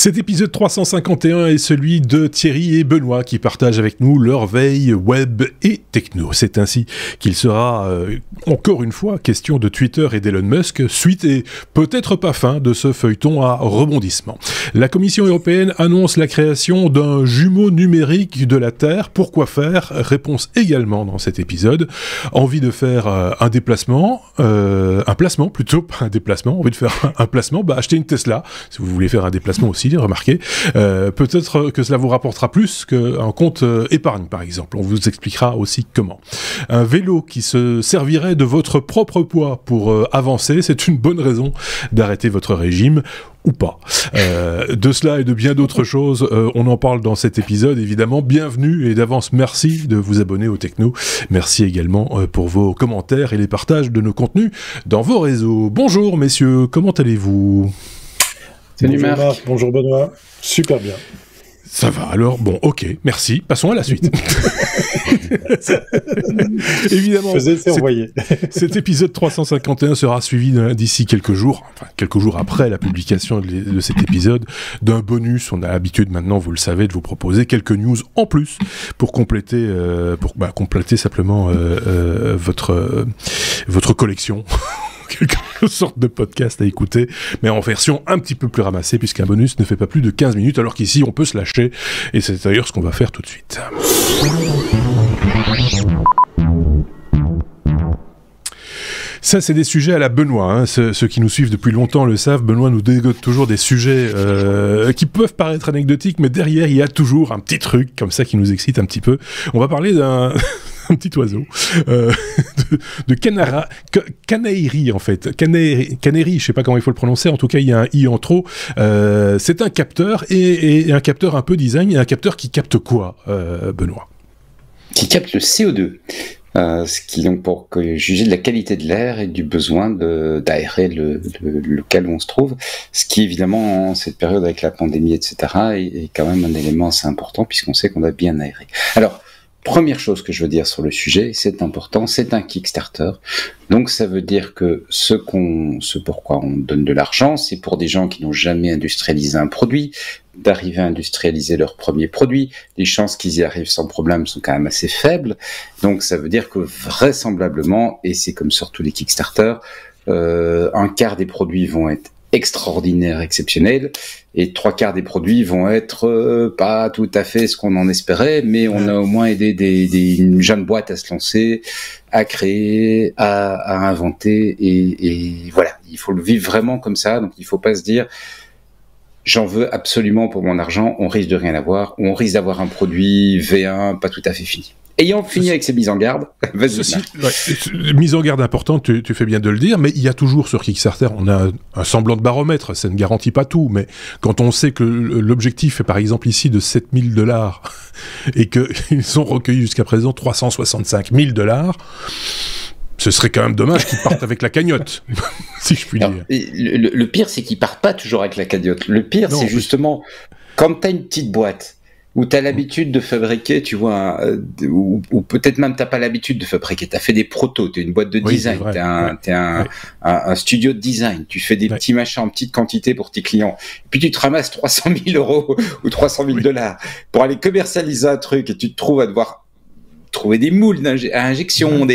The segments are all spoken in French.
Cet épisode 351 est celui de Thierry et Benoît qui partagent avec nous leur veille web et techno. C'est ainsi qu'il sera encore une fois question de Twitter et d'Elon Musk, suite et peut-être pas fin de ce feuilleton à rebondissement. La Commission européenne annonce la création d'un jumeau numérique de la Terre. Pourquoi faire ? Réponse également dans cet épisode. Envie de faire un déplacement, un placement plutôt, pas un déplacement, envie de faire un placement, achetez une Tesla, si vous voulez faire un déplacement aussi, remarquez. Peut-être que cela vous rapportera plus qu'un compte épargne, par exemple. On vous expliquera aussi comment. Un vélo qui se servirait de votre propre poids pour avancer, c'est une bonne raison d'arrêter votre régime. Ou pas. De cela et de bien d'autres choses, on en parle dans cet épisode, évidemment. Bienvenue et d'avance, merci de vous abonner au Techno. Merci également pour vos commentaires et les partages de nos contenus dans vos réseaux. Bonjour messieurs, comment allez-vous ? Salut Marc. Bonjour Benoît. Super bien. Ça va alors, bon, ok, merci. Passons à la suite. Évidemment, cet épisode 351 sera suivi d'ici quelques jours après la publication de cet épisode, d'un bonus. On a l'habitude maintenant, vous le savez, de vous proposer quelques news en plus pour compléter simplement votre collection. Quelque sorte de podcast à écouter, mais en version un petit peu plus ramassée, puisqu'un bonus ne fait pas plus de 15 minutes, alors qu'ici on peut se lâcher, et c'est d'ailleurs ce qu'on va faire tout de suite. Ça, c'est des sujets à la Benoît, hein. Ceux qui nous suivent depuis longtemps le savent, Benoît nous dégote toujours des sujets qui peuvent paraître anecdotiques, mais derrière, il y a toujours un petit truc comme ça qui nous excite un petit peu. On va parler d'un un petit oiseau, de Canary en fait, Canary, je sais pas comment il faut le prononcer, en tout cas il y a un i en trop. C'est un capteur et un capteur un peu design, et un capteur qui capte quoi, Benoît ? Qui capte le CO2. Ce qui donc pour juger de la qualité de l'air et du besoin d'aérer le local où on se trouve, ce qui évidemment en cette période avec la pandémie etc. est quand même un élément assez important puisqu'on sait qu'on doit bien aérer. Alors première chose que je veux dire sur le sujet, c'est important, c'est un Kickstarter. Donc ça veut dire que ce pourquoi on donne de l'argent, c'est pour des gens qui n'ont jamais industrialisé un produit, d'arriver à industrialiser leur premier produit. Les chances qu'ils y arrivent sans problème sont quand même assez faibles. Donc ça veut dire que vraisemblablement, et c'est comme sur tous les Kickstarter, un quart des produits vont être extraordinaires, exceptionnels, et 3/4 des produits vont être pas tout à fait ce qu'on en espérait, mais on a au moins aidé une jeune boîte à se lancer, à créer, à inventer, et voilà, il faut le vivre vraiment comme ça, donc il faut pas se dire j'en veux absolument pour mon argent, on risque de rien avoir, ou on risque d'avoir un produit V1 pas tout à fait fini. Ayant fini avec ces mises en garde, mise en garde importante, tu fais bien de le dire, mais il y a toujours sur Kickstarter, on a un semblant de baromètre, ça ne garantit pas tout, mais quand on sait que l'objectif est par exemple ici de $7,000 et qu'ils ont recueilli jusqu'à présent $365,000, ce serait quand même dommage qu'ils partent avec la cagnotte, si je puis dire. Le pire, c'est qu'ils partent pas toujours avec la cagnotte. Le pire, c'est justement, quand tu as une petite boîte, où tu as l'habitude de fabriquer, tu vois, ou peut-être même t'as pas l'habitude de fabriquer, tu as fait des protos, tu es une boîte de design, tu es un studio de design, tu fais des petits machins en petite quantité pour tes clients, et puis tu te ramasses 300 000 € ou $300,000 pour aller commercialiser un truc, et tu te trouves à devoir trouver des moules à injection,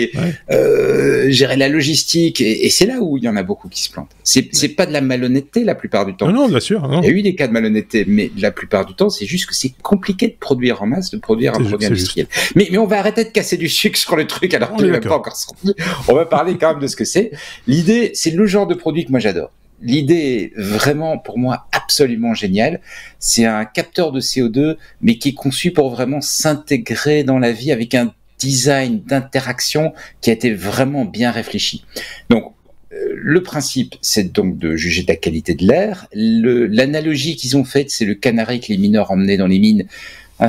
gérer la logistique, et c'est là où il y en a beaucoup qui se plantent. C'est pas de la malhonnêteté la plupart du temps. Non, bien sûr. Non. Il y a eu des cas de malhonnêteté, mais la plupart du temps, c'est juste que c'est compliqué de produire en masse, de produire un produit industriel. Mais on va arrêter de casser du sucre sur le truc alors qu'il n'est pas encore sorti. On va parler quand même de ce que c'est. L'idée, c'est le genre de produit que moi j'adore. L'idée est vraiment, pour moi, absolument géniale. C'est un capteur de CO2, mais qui est conçu pour vraiment s'intégrer dans la vie avec un design d'interaction qui a été vraiment bien réfléchi. Donc, le principe, c'est donc de juger de la qualité de l'air. L'analogie qu'ils ont faite, c'est le canari que les mineurs emmenaient dans les mines.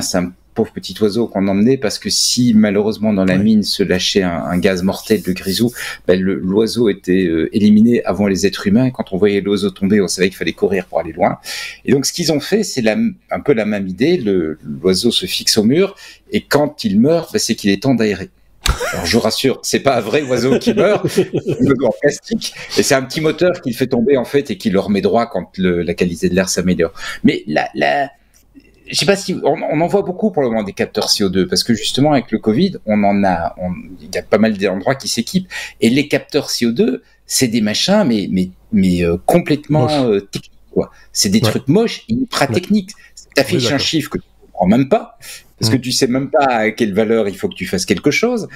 C'est un pauvre petit oiseau qu'on emmenait parce que si malheureusement dans la mine se lâchait un gaz mortel de grisou, l'oiseau était éliminé avant les êtres humains, et quand on voyait l'oiseau tomber, on savait qu'il fallait courir pour aller loin. Et donc ce qu'ils ont fait, c'est un peu la même idée, l'oiseau se fixe au mur, et quand il meurt, c'est qu'il est temps d'aérer. Alors je vous rassure, c'est pas un vrai oiseau qui meurt, c'est un oiseau en plastique, et c'est un petit moteur qui le fait tomber en fait et qui le remet droit quand la qualité de l'air s'améliore. Mais je sais pas si on en voit beaucoup pour le moment des capteurs CO2 parce que justement avec le Covid, il y a pas mal d'endroits qui s'équipent et les capteurs CO2, c'est des machins mais complètement techniques quoi. C'est des trucs moches et ultra techniques. T'affiches un chiffre que tu comprends même pas parce que tu sais même pas à quelle valeur il faut que tu fasses quelque chose.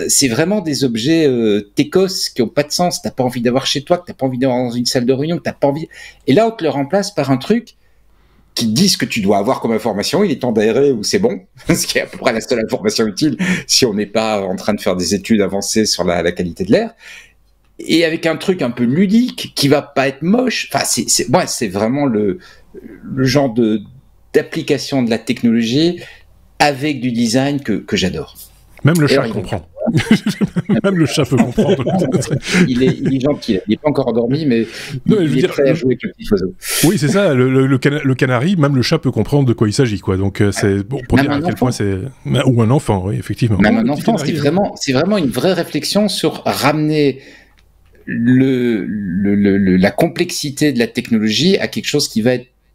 C'est vraiment des objets techos qui ont pas de sens. T'as pas envie d'avoir chez toi, que t'as pas envie d'avoir dans une salle de réunion, que t'as pas envie. Et là on te le remplace par un truc qui te disent que tu dois avoir comme information, il est temps d'aérer ou c'est bon, ce qui est à peu près la seule information utile si on n'est pas en train de faire des études avancées sur la qualité de l'air, et avec un truc un peu ludique qui va pas être moche. Enfin, c'est vraiment le genre d'application de la technologie avec du design que j'adore. Même le chat comprend. Même le chat peut comprendre. Il est gentil, il n'est pas encore endormi, mais il est prêt à jouer avec le petit oiseau. Oui, c'est ça, le canari, même le chat peut comprendre de quoi il s'agit, quoi. Donc c'est bon, pour dire à quel point c'est... Ou un enfant, oui, effectivement. Même un enfant, c'est vraiment une vraie réflexion sur ramener la complexité de la technologie à quelque chose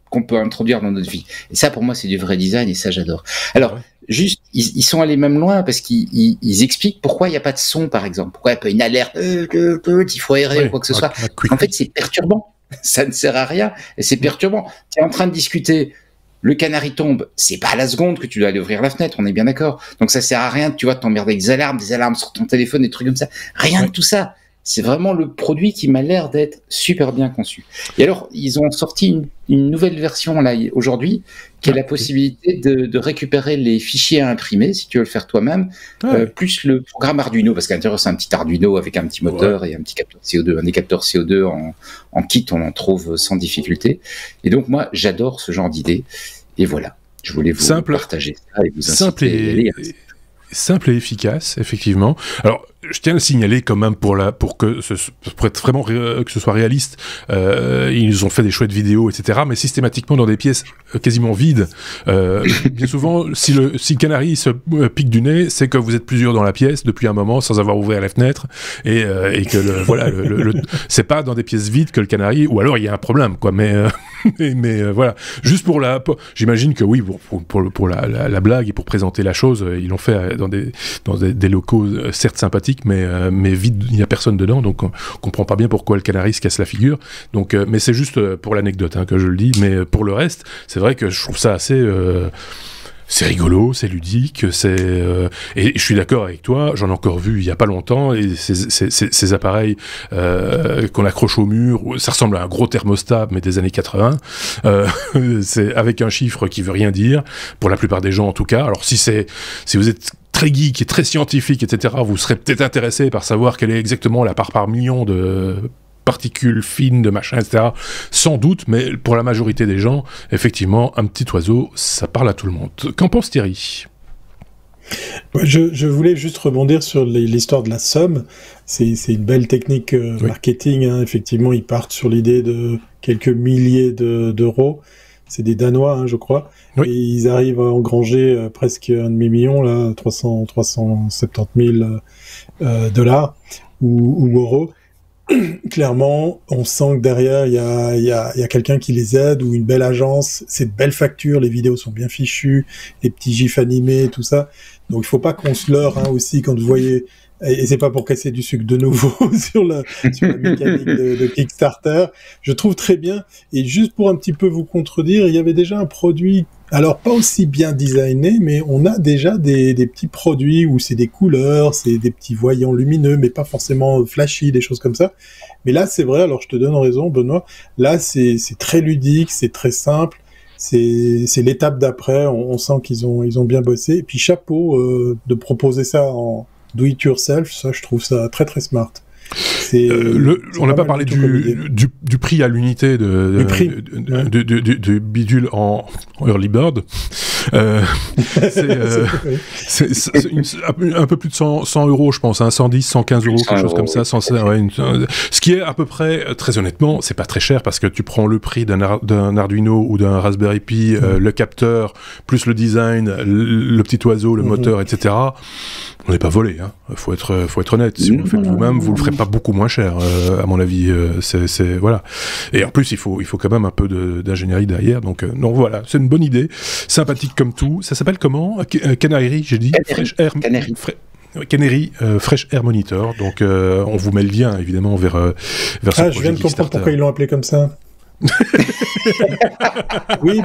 qu'on peut introduire dans notre vie. Et ça, pour moi, c'est du vrai design, et ça, j'adore. Alors, juste, ils sont allés même loin parce qu'ils expliquent pourquoi il n'y a pas de son, par exemple. Pourquoi il n'y a pas une alerte, il faut aérer ou quoi que ce soit. En fait, c'est perturbant. Ça ne sert à rien et c'est perturbant. Tu es en train de discuter, le canari tombe, c'est pas à la seconde que tu dois aller ouvrir la fenêtre, on est bien d'accord. Donc ça sert à rien, tu vois, de t'emmerder avec des alarmes sur ton téléphone, des trucs comme ça. Rien de tout ça. C'est vraiment le produit qui m'a l'air d'être super bien conçu. Et alors, ils ont sorti une nouvelle version là aujourd'hui, qui a la possibilité de récupérer les fichiers à imprimer, si tu veux le faire toi-même, plus le programme Arduino, parce qu'à l'intérieur, c'est un petit Arduino avec un petit moteur et un petit capteur CO2. Un des capteurs CO2 en kit, on en trouve sans difficulté. Et donc, moi, j'adore ce genre d'idée. Et voilà, je voulais vous partager ça et vous inciter à y aller. Simple et efficace, effectivement. Alors, je tiens à le signaler quand même pour être vraiment que ce soit réaliste. Ils ont fait des chouettes vidéos, etc. Mais systématiquement dans des pièces quasiment vides. Bien souvent, si le canari se pique du nez, c'est que vous êtes plusieurs dans la pièce depuis un moment sans avoir ouvert la fenêtre et que c'est pas dans des pièces vides que le canari. Ou alors il y a un problème, quoi. Mais voilà. Juste j'imagine que oui, pour la blague et pour présenter la chose, ils l'ont fait dans des locaux certes sympathiques, mais vide, il n'y a personne dedans, donc on comprend pas bien pourquoi le canari se casse la figure. Donc, mais c'est juste pour l'anecdote que je le dis, mais pour le reste, c'est vrai que je trouve ça assez... c'est rigolo, c'est ludique, et je suis d'accord avec toi, j'en ai encore vu il y a pas longtemps, et ces appareils qu'on accroche au mur, ça ressemble à un gros thermostat, mais des années 80, c'est avec un chiffre qui veut rien dire, pour la plupart des gens en tout cas. Alors si vous êtes très geek et très scientifique, etc., vous serez peut-être intéressé par savoir quelle est exactement la part par million de particules fines, de machin, etc. Sans doute, mais pour la majorité des gens, effectivement, un petit oiseau, ça parle à tout le monde. Qu'en pense Thierry ? Je voulais juste rebondir sur l'histoire de la somme. C'est une belle technique marketing. Effectivement, ils partent sur l'idée de quelques milliers d'euros. C'est des Danois, je crois. Oui. Et ils arrivent à engranger presque $1 demi-million, là, 370 000 dollars ou euros. Clairement, on sent que derrière, il y a quelqu'un qui les aide ou une belle agence. C'est de belles factures, les vidéos sont bien fichues, les petits gifs animés, tout ça. Donc, il faut pas qu'on se leurre aussi quand vous voyez... Et c'est pas pour casser du sucre de nouveau sur la mécanique de Kickstarter. Je trouve très bien. Et juste pour un petit peu vous contredire, il y avait déjà un produit, alors pas aussi bien designé, mais on a déjà des petits produits où c'est des couleurs, c'est des petits voyants lumineux, mais pas forcément flashy, des choses comme ça. Mais là, c'est vrai, alors je te donne raison, Benoît. Là, c'est très ludique, c'est très simple. C'est l'étape d'après. On sent qu'ils ont bien bossé. Et puis chapeau de proposer ça en do it yourself, ça je trouve ça très très smart. On n'a pas parlé du prix à l'unité de bidule en early bird. C'est un peu plus de 100 €, je pense, hein, 110, 115 €, quelque chose comme ça. Ce qui est à peu près, très honnêtement, c'est pas très cher parce que tu prends le prix d'un Arduino ou d'un Raspberry Pi, le capteur, plus le design, le petit oiseau, le moteur, etc. On n'est pas volé, hein. Faut être honnête. Si vous le faites vous-même, vous le ferez pas beaucoup moins cher, à mon avis. Voilà. Et en plus, il faut quand même un peu d'ingénierie derrière. Donc voilà, c'est une bonne idée, sympathique comme tout. Ça s'appelle comment? Canary, j'ai dit. Canary, Fresh Air Monitor. Donc on vous met le lien évidemment vers ce projet. Je viens de comprendre pourquoi ils l'ont appelé comme ça. Oui,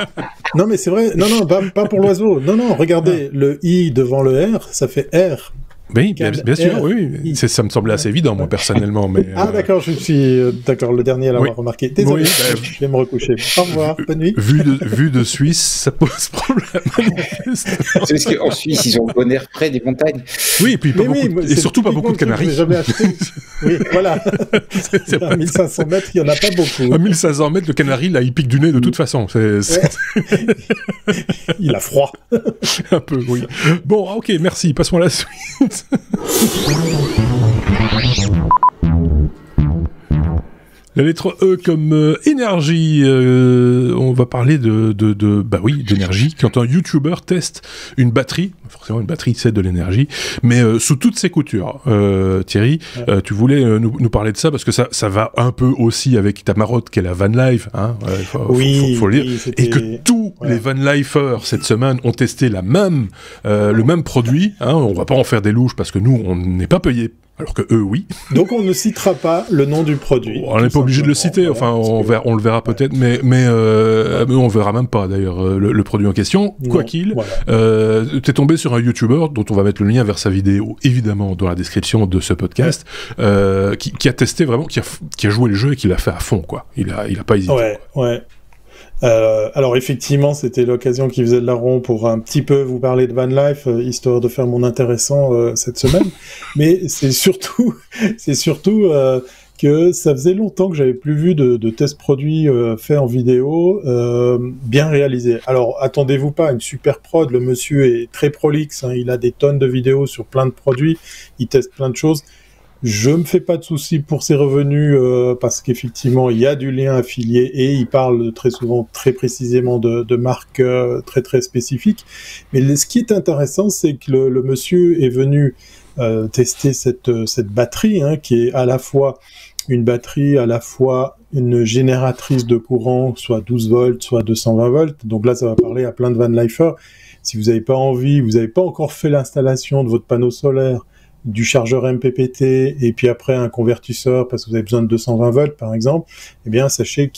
non mais c'est vrai, non, pas pour l'oiseau. Non, regardez, le I devant le R, ça fait R. Oui, bien sûr, oui. Ça me semblait assez évident, moi, personnellement. Mais, d'accord, je suis d'accord, le dernier à l'avoir remarqué. Désolé, je vais me recoucher. Au revoir, bonne nuit. Vu de Suisse, ça pose problème. C'est parce qu'en Suisse, ils ont le bon air près des montagnes. Oui, et puis et surtout pas beaucoup de canaris. Je jamais acheté. Oui, voilà. À 1500 mètres, il n'y en a pas beaucoup. À 1500 mètres, le canari, là, il pique du nez de toute façon. Il a froid. Un peu, oui. Bon, ok, merci. Passons à la suite. La lettre E comme énergie. On va parler d'énergie. Quand un YouTuber teste une batterie, forcément une batterie c'est de l'énergie, mais sous toutes ses coutures. Thierry, tu voulais nous parler de ça parce que ça va un peu aussi avec ta marotte qu'est la van life, hein. Faut le dire. Et que tous les van lifers cette semaine ont testé le même produit. Hein. On va pas en faire des louches parce que nous on n'est pas payés. Alors que eux, oui. Donc on ne citera pas le nom du produit. On n'est pas obligé de le citer, enfin on le verra peut-être, mais on verra même pas d'ailleurs le produit en question. Quoi qu'il, t'es tombé sur un YouTuber dont on va mettre le lien vers sa vidéo, évidemment, dans la description de ce podcast, qui a testé vraiment, qui a joué le jeu et qui l'a fait à fond, quoi. Il a pas hésité. Ouais. Alors effectivement, c'était l'occasion qui faisait de la ronde pour un petit peu vous parler de van life, histoire de faire mon intéressant cette semaine. Mais c'est surtout que ça faisait longtemps que j'avais plus vu de tests produits faits en vidéo bien réalisés. Alors attendez-vous pas à une super prod, le monsieur est très prolixe, hein, il a des tonnes de vidéos sur plein de produits, il teste plein de choses. Je me fais pas de soucis pour ses revenus parce qu'effectivement il y a du lien affilié et il parle très souvent, très précisément de marques très très spécifiques. Mais ce qui est intéressant, c'est que le monsieur est venu tester cette batterie, hein, qui est à la fois une batterie, à la fois une génératrice de courant, soit 12 volts, soit 220 volts. Donc là, ça va parler à plein de van lifers. Si vous n'avez pas envie, vous n'avez pas encore fait l'installation de votre panneau solaire, du chargeur MPPT et puis après un convertisseur parce que vous avez besoin de 220 volts par exemple, eh bien sachez,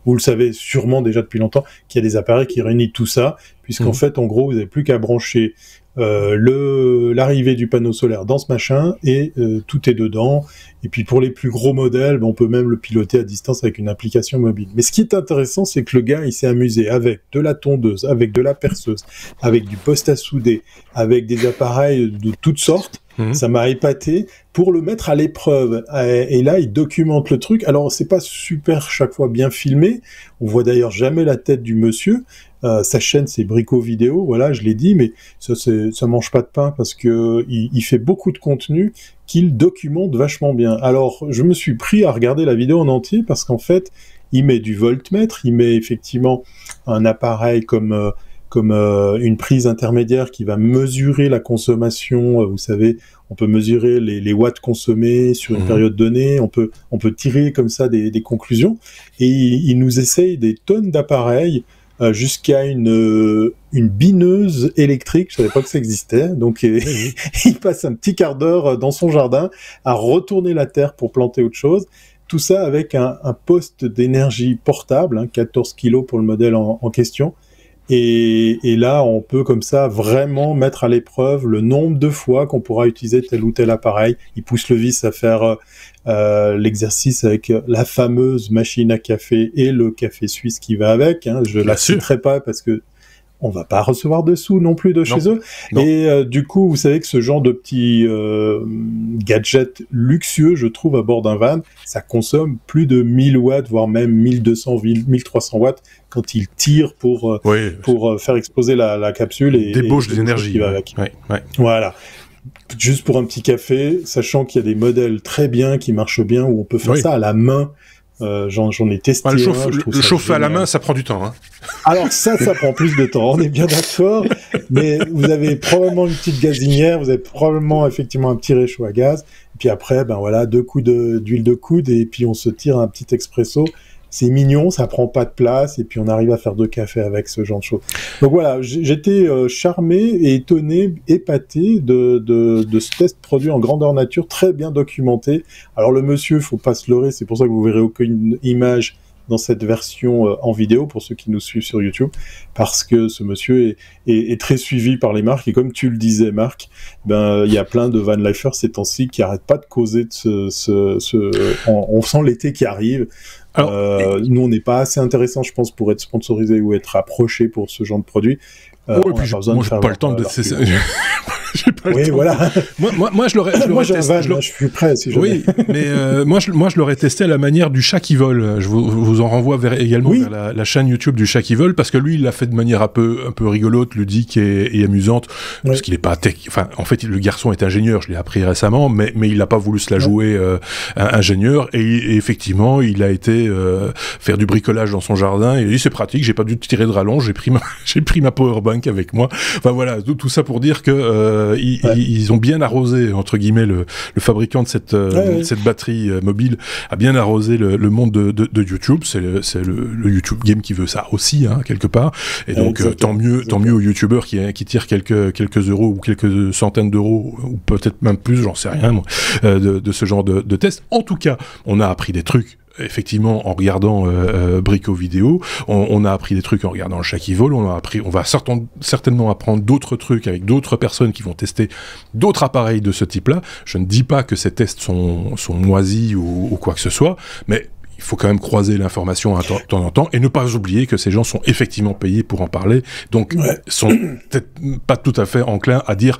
vous le savez sûrement déjà depuis longtemps, qu'il y a des appareils qui réunissent tout ça, puisqu'en fait en gros vous n'avez plus qu'à brancher l'arrivée du panneau solaire dans ce machin et tout est dedans. Et puis pour les plus gros modèles, on peut même le piloter à distance avec une application mobile. Mais ce qui est intéressant, c'est que le gars il s'est amusé avec de la tondeuse, avec de la perceuse, avec du poste à souder, avec des appareils de toutes sortes. Ça m'a épaté pour le mettre à l'épreuve. Et là, il documente le truc. Alors, c'est pas super chaque fois bien filmé. On voit d'ailleurs jamais la tête du monsieur. Sa chaîne, c'est Brico Vidéo. Voilà, je l'ai dit, mais ça mange pas de pain parce que il fait beaucoup de contenu qu'il documente vachement bien. Alors, je me suis pris à regarder la vidéo en entier parce qu'en fait, il met du voltmètre, il met effectivement un appareil comme une prise intermédiaire qui va mesurer la consommation. Vous savez, on peut mesurer les watts consommés sur une période donnée, on peut tirer comme ça des conclusions, et il nous essaye des tonnes d'appareils jusqu'à une bineuse électrique, je savais pas que ça existait, donc il passe un petit quart d'heure dans son jardin à retourner la terre pour planter autre chose. Tout ça avec un poste d'énergie portable, 14 kilos pour le modèle en question. Et là, on peut comme ça vraiment mettre à l'épreuve le nombre de fois qu'on pourra utiliser tel ou tel appareil. Il pousse le vice à faire l'exercice avec la fameuse machine à café et le café suisse qui va avec. Je la citerai pas parce que on va pas recevoir de sous non plus de chez eux. Non. Et du coup, vous savez que ce genre de petits gadgets luxueux, je trouve, à bord d'un van, ça consomme plus de 1000 watts, voire même 1200, 1300 watts quand il tire pour faire exploser la capsule. Et débauche des énergies. Voilà. Juste pour un petit café, sachant qu'il y a des modèles très bien, qui marchent bien, où on peut faire ça à la main. J'en ai testé. Le chauffer à la main, ça prend du temps. Hein. Alors ça prend plus de temps, on est bien d'accord. Mais vous avez probablement une petite gazinière, vous avez probablement effectivement un petit réchaud à gaz. Et puis après, 2 coups d'huile de coude et puis on se tire un petit expresso. C'est mignon, ça prend pas de place, et puis on arrive à faire 2 cafés avec ce genre de choses. Donc voilà, j'étais charmé et étonné, épaté de ce test produit en grandeur nature, très bien documenté. Alors le monsieur, faut pas se leurrer, c'est pour ça que vous verrez aucune image dans cette version en vidéo, pour ceux qui nous suivent sur YouTube, parce que ce monsieur est très suivi par les marques, et comme tu le disais, Marc, il y a plein de van lifers ces temps-ci qui arrêtent pas de causer de on sent l'été qui arrive. Alors, nous, on n'est pas assez intéressant, je pense, pour être sponsorisé ou être approché pour ce genre de produit. Et puis moi, j'ai pas le temps de... J'ai pas le temps. Voilà. Moi, je l'aurais testé. Je suis prêt, si jamais. Oui, mais moi, je l'aurais testé à la manière du chat qui vole. Je vous en renvoie également vers la chaîne YouTube du chat qui vole, parce que lui, il l'a fait de manière un peu rigolote, ludique et amusante, parce qu'il est pas en fait, le garçon est ingénieur, je l'ai appris récemment, mais il n'a pas voulu se la jouer ingénieur, et effectivement, il a été faire du bricolage dans son jardin, et il a dit, c'est pratique, j'ai pas dû tirer de rallonge, j'ai pris ma powerbank avec moi. Enfin voilà, tout ça pour dire que ils ont bien arrosé, entre guillemets, le fabricant de cette batterie mobile a bien arrosé le monde de YouTube. C'est le YouTube Game qui veut ça aussi, hein, quelque part. Et donc tant mieux aux YouTubeurs qui tirent quelques euros ou quelques centaines d'euros, ou peut-être même plus, j'en sais rien moi, de ce genre de test. En tout cas, on a appris des trucs. Effectivement, en regardant Brico Vidéo, on a appris des trucs en regardant le chat qui vole, on va certainement apprendre d'autres trucs avec d'autres personnes qui vont tester d'autres appareils de ce type-là. Je ne dis pas que ces tests sont moisis ou quoi que ce soit, mais il faut quand même croiser l'information de temps en temps et ne pas oublier que ces gens sont effectivement payés pour en parler, donc sont peut-être pas tout à fait enclins à dire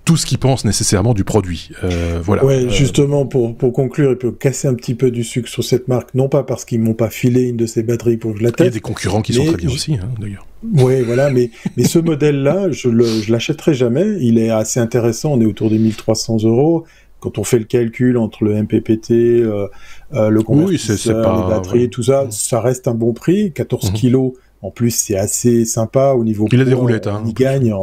tout ce qu'ils pensent nécessairement du produit. Voilà. Ouais, justement, pour conclure et pour casser un petit peu du sucre sur cette marque, non pas parce qu'ils m'ont pas filé une de ces batteries pour que je la teste. Il y a des concurrents qui sont très bien aussi, hein, d'ailleurs. Oui, voilà, mais ce modèle-là, je l'achèterai jamais. Il est assez intéressant, on est autour des 1300 €. Quand on fait le calcul entre le MPPT, le convertisseur, les batteries, tout ça, ça reste un bon prix. 14 kilos, en plus, c'est assez sympa au niveau... Il a des roulettes, hein. Il gagne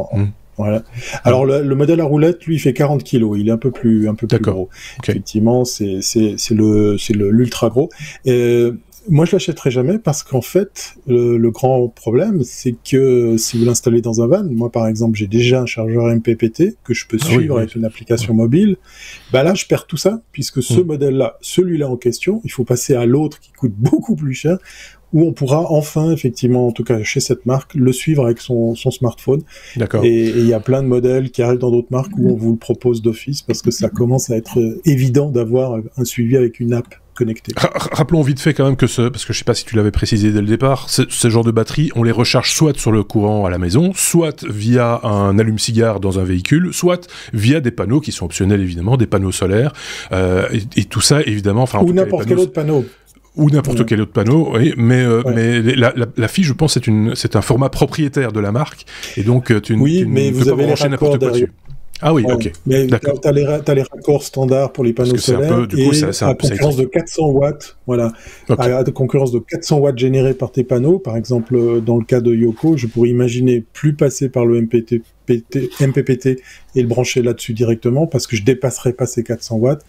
Voilà. Alors le modèle à roulette, lui, il fait 40 kilos. Il est un peu plus gros. Okay. Effectivement, c'est l'ultra gros. Moi, je l'achèterai jamais parce qu'en fait, le grand problème, c'est que si vous l'installez dans un van, moi par exemple, j'ai déjà un chargeur MPPT que je peux suivre avec une application mobile. Là, je perds tout ça puisque ce modèle-là, celui-là en question, il faut passer à l'autre qui coûte beaucoup plus cher, où on pourra enfin, effectivement, en tout cas chez cette marque, le suivre avec son smartphone. D'accord. Et il y a plein de modèles qui arrivent dans d'autres marques où on vous le propose d'office parce que ça commence à être évident d'avoir un suivi avec une app connectée. Rappelons vite fait quand même que parce que je sais pas si tu l'avais précisé dès le départ, ce genre de batterie, on les recharge soit sur le courant à la maison, soit via un allume-cigare dans un véhicule, soit via des panneaux qui sont optionnels évidemment, des panneaux solaires, et tout ça évidemment... Ou n'importe quel autre panneau. Ou n'importe quel autre panneau, oui, mais la fiche, je pense, c'est un format propriétaire de la marque, et donc tu mais ne vous peux avez pas brancher n'importe quoi dessus. Ah oui, ok. Mais d'accord. T'as les raccords standards pour les panneaux solaires, à concurrence de 400 watts, voilà. Okay. À concurrence de 400 watts générés par tes panneaux, par exemple, dans le cas de Yoko, je pourrais imaginer plus passer par le MPPT et le brancher là-dessus directement, parce que je dépasserai pas ces 400 watts.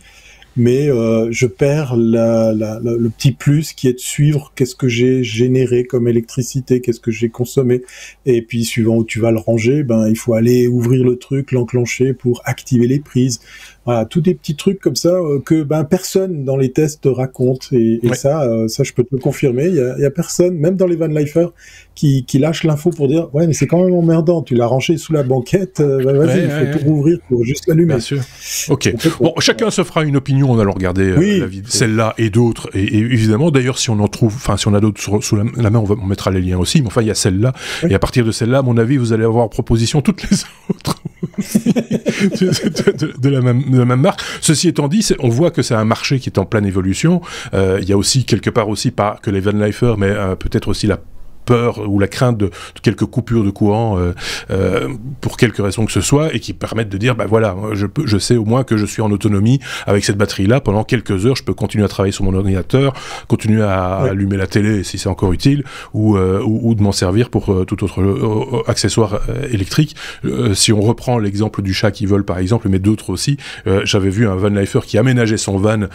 Mais je perds le petit plus qui est de suivre qu'est-ce que j'ai généré comme électricité, qu'est-ce que j'ai consommé, et puis suivant où tu vas le ranger, il faut aller ouvrir le truc, l'enclencher pour activer les prises. Voilà, tous des petits trucs comme ça que personne dans les tests raconte. Et ça, je peux te le confirmer. Il y a personne, même dans les van lifers, qui lâche l'info pour dire ouais, mais c'est quand même emmerdant. Tu l'as rangé sous la banquette. Vas-y, il faut tout rouvrir pour juste l'allumer. Bien sûr. Ok. Bon, chacun se fera une opinion en allant regarder la vidéo, celle-là et d'autres. Et évidemment, d'ailleurs, si on en trouve, enfin, si on a d'autres sous la main, on mettra les liens aussi. Mais enfin, il y a celle-là. Et à partir de celle-là, à mon avis, vous allez avoir en proposition toutes les autres de la même marque. Ceci étant dit, on voit que c'est un marché qui est en pleine évolution. Il y a aussi quelque part aussi pas que les van lifers, mais peut-être aussi la peur ou la crainte de quelques coupures de courant pour quelque raison que ce soit, et qui permettent de dire voilà, je sais au moins que je suis en autonomie avec cette batterie là pendant quelques heures, je peux continuer à travailler sur mon ordinateur, continuer à allumer la télé si c'est encore utile, ou de m'en servir pour tout autre accessoire électrique. Si on reprend l'exemple du chat qui vole par exemple, mais d'autres aussi, j'avais vu un van lifer qui aménageait son van,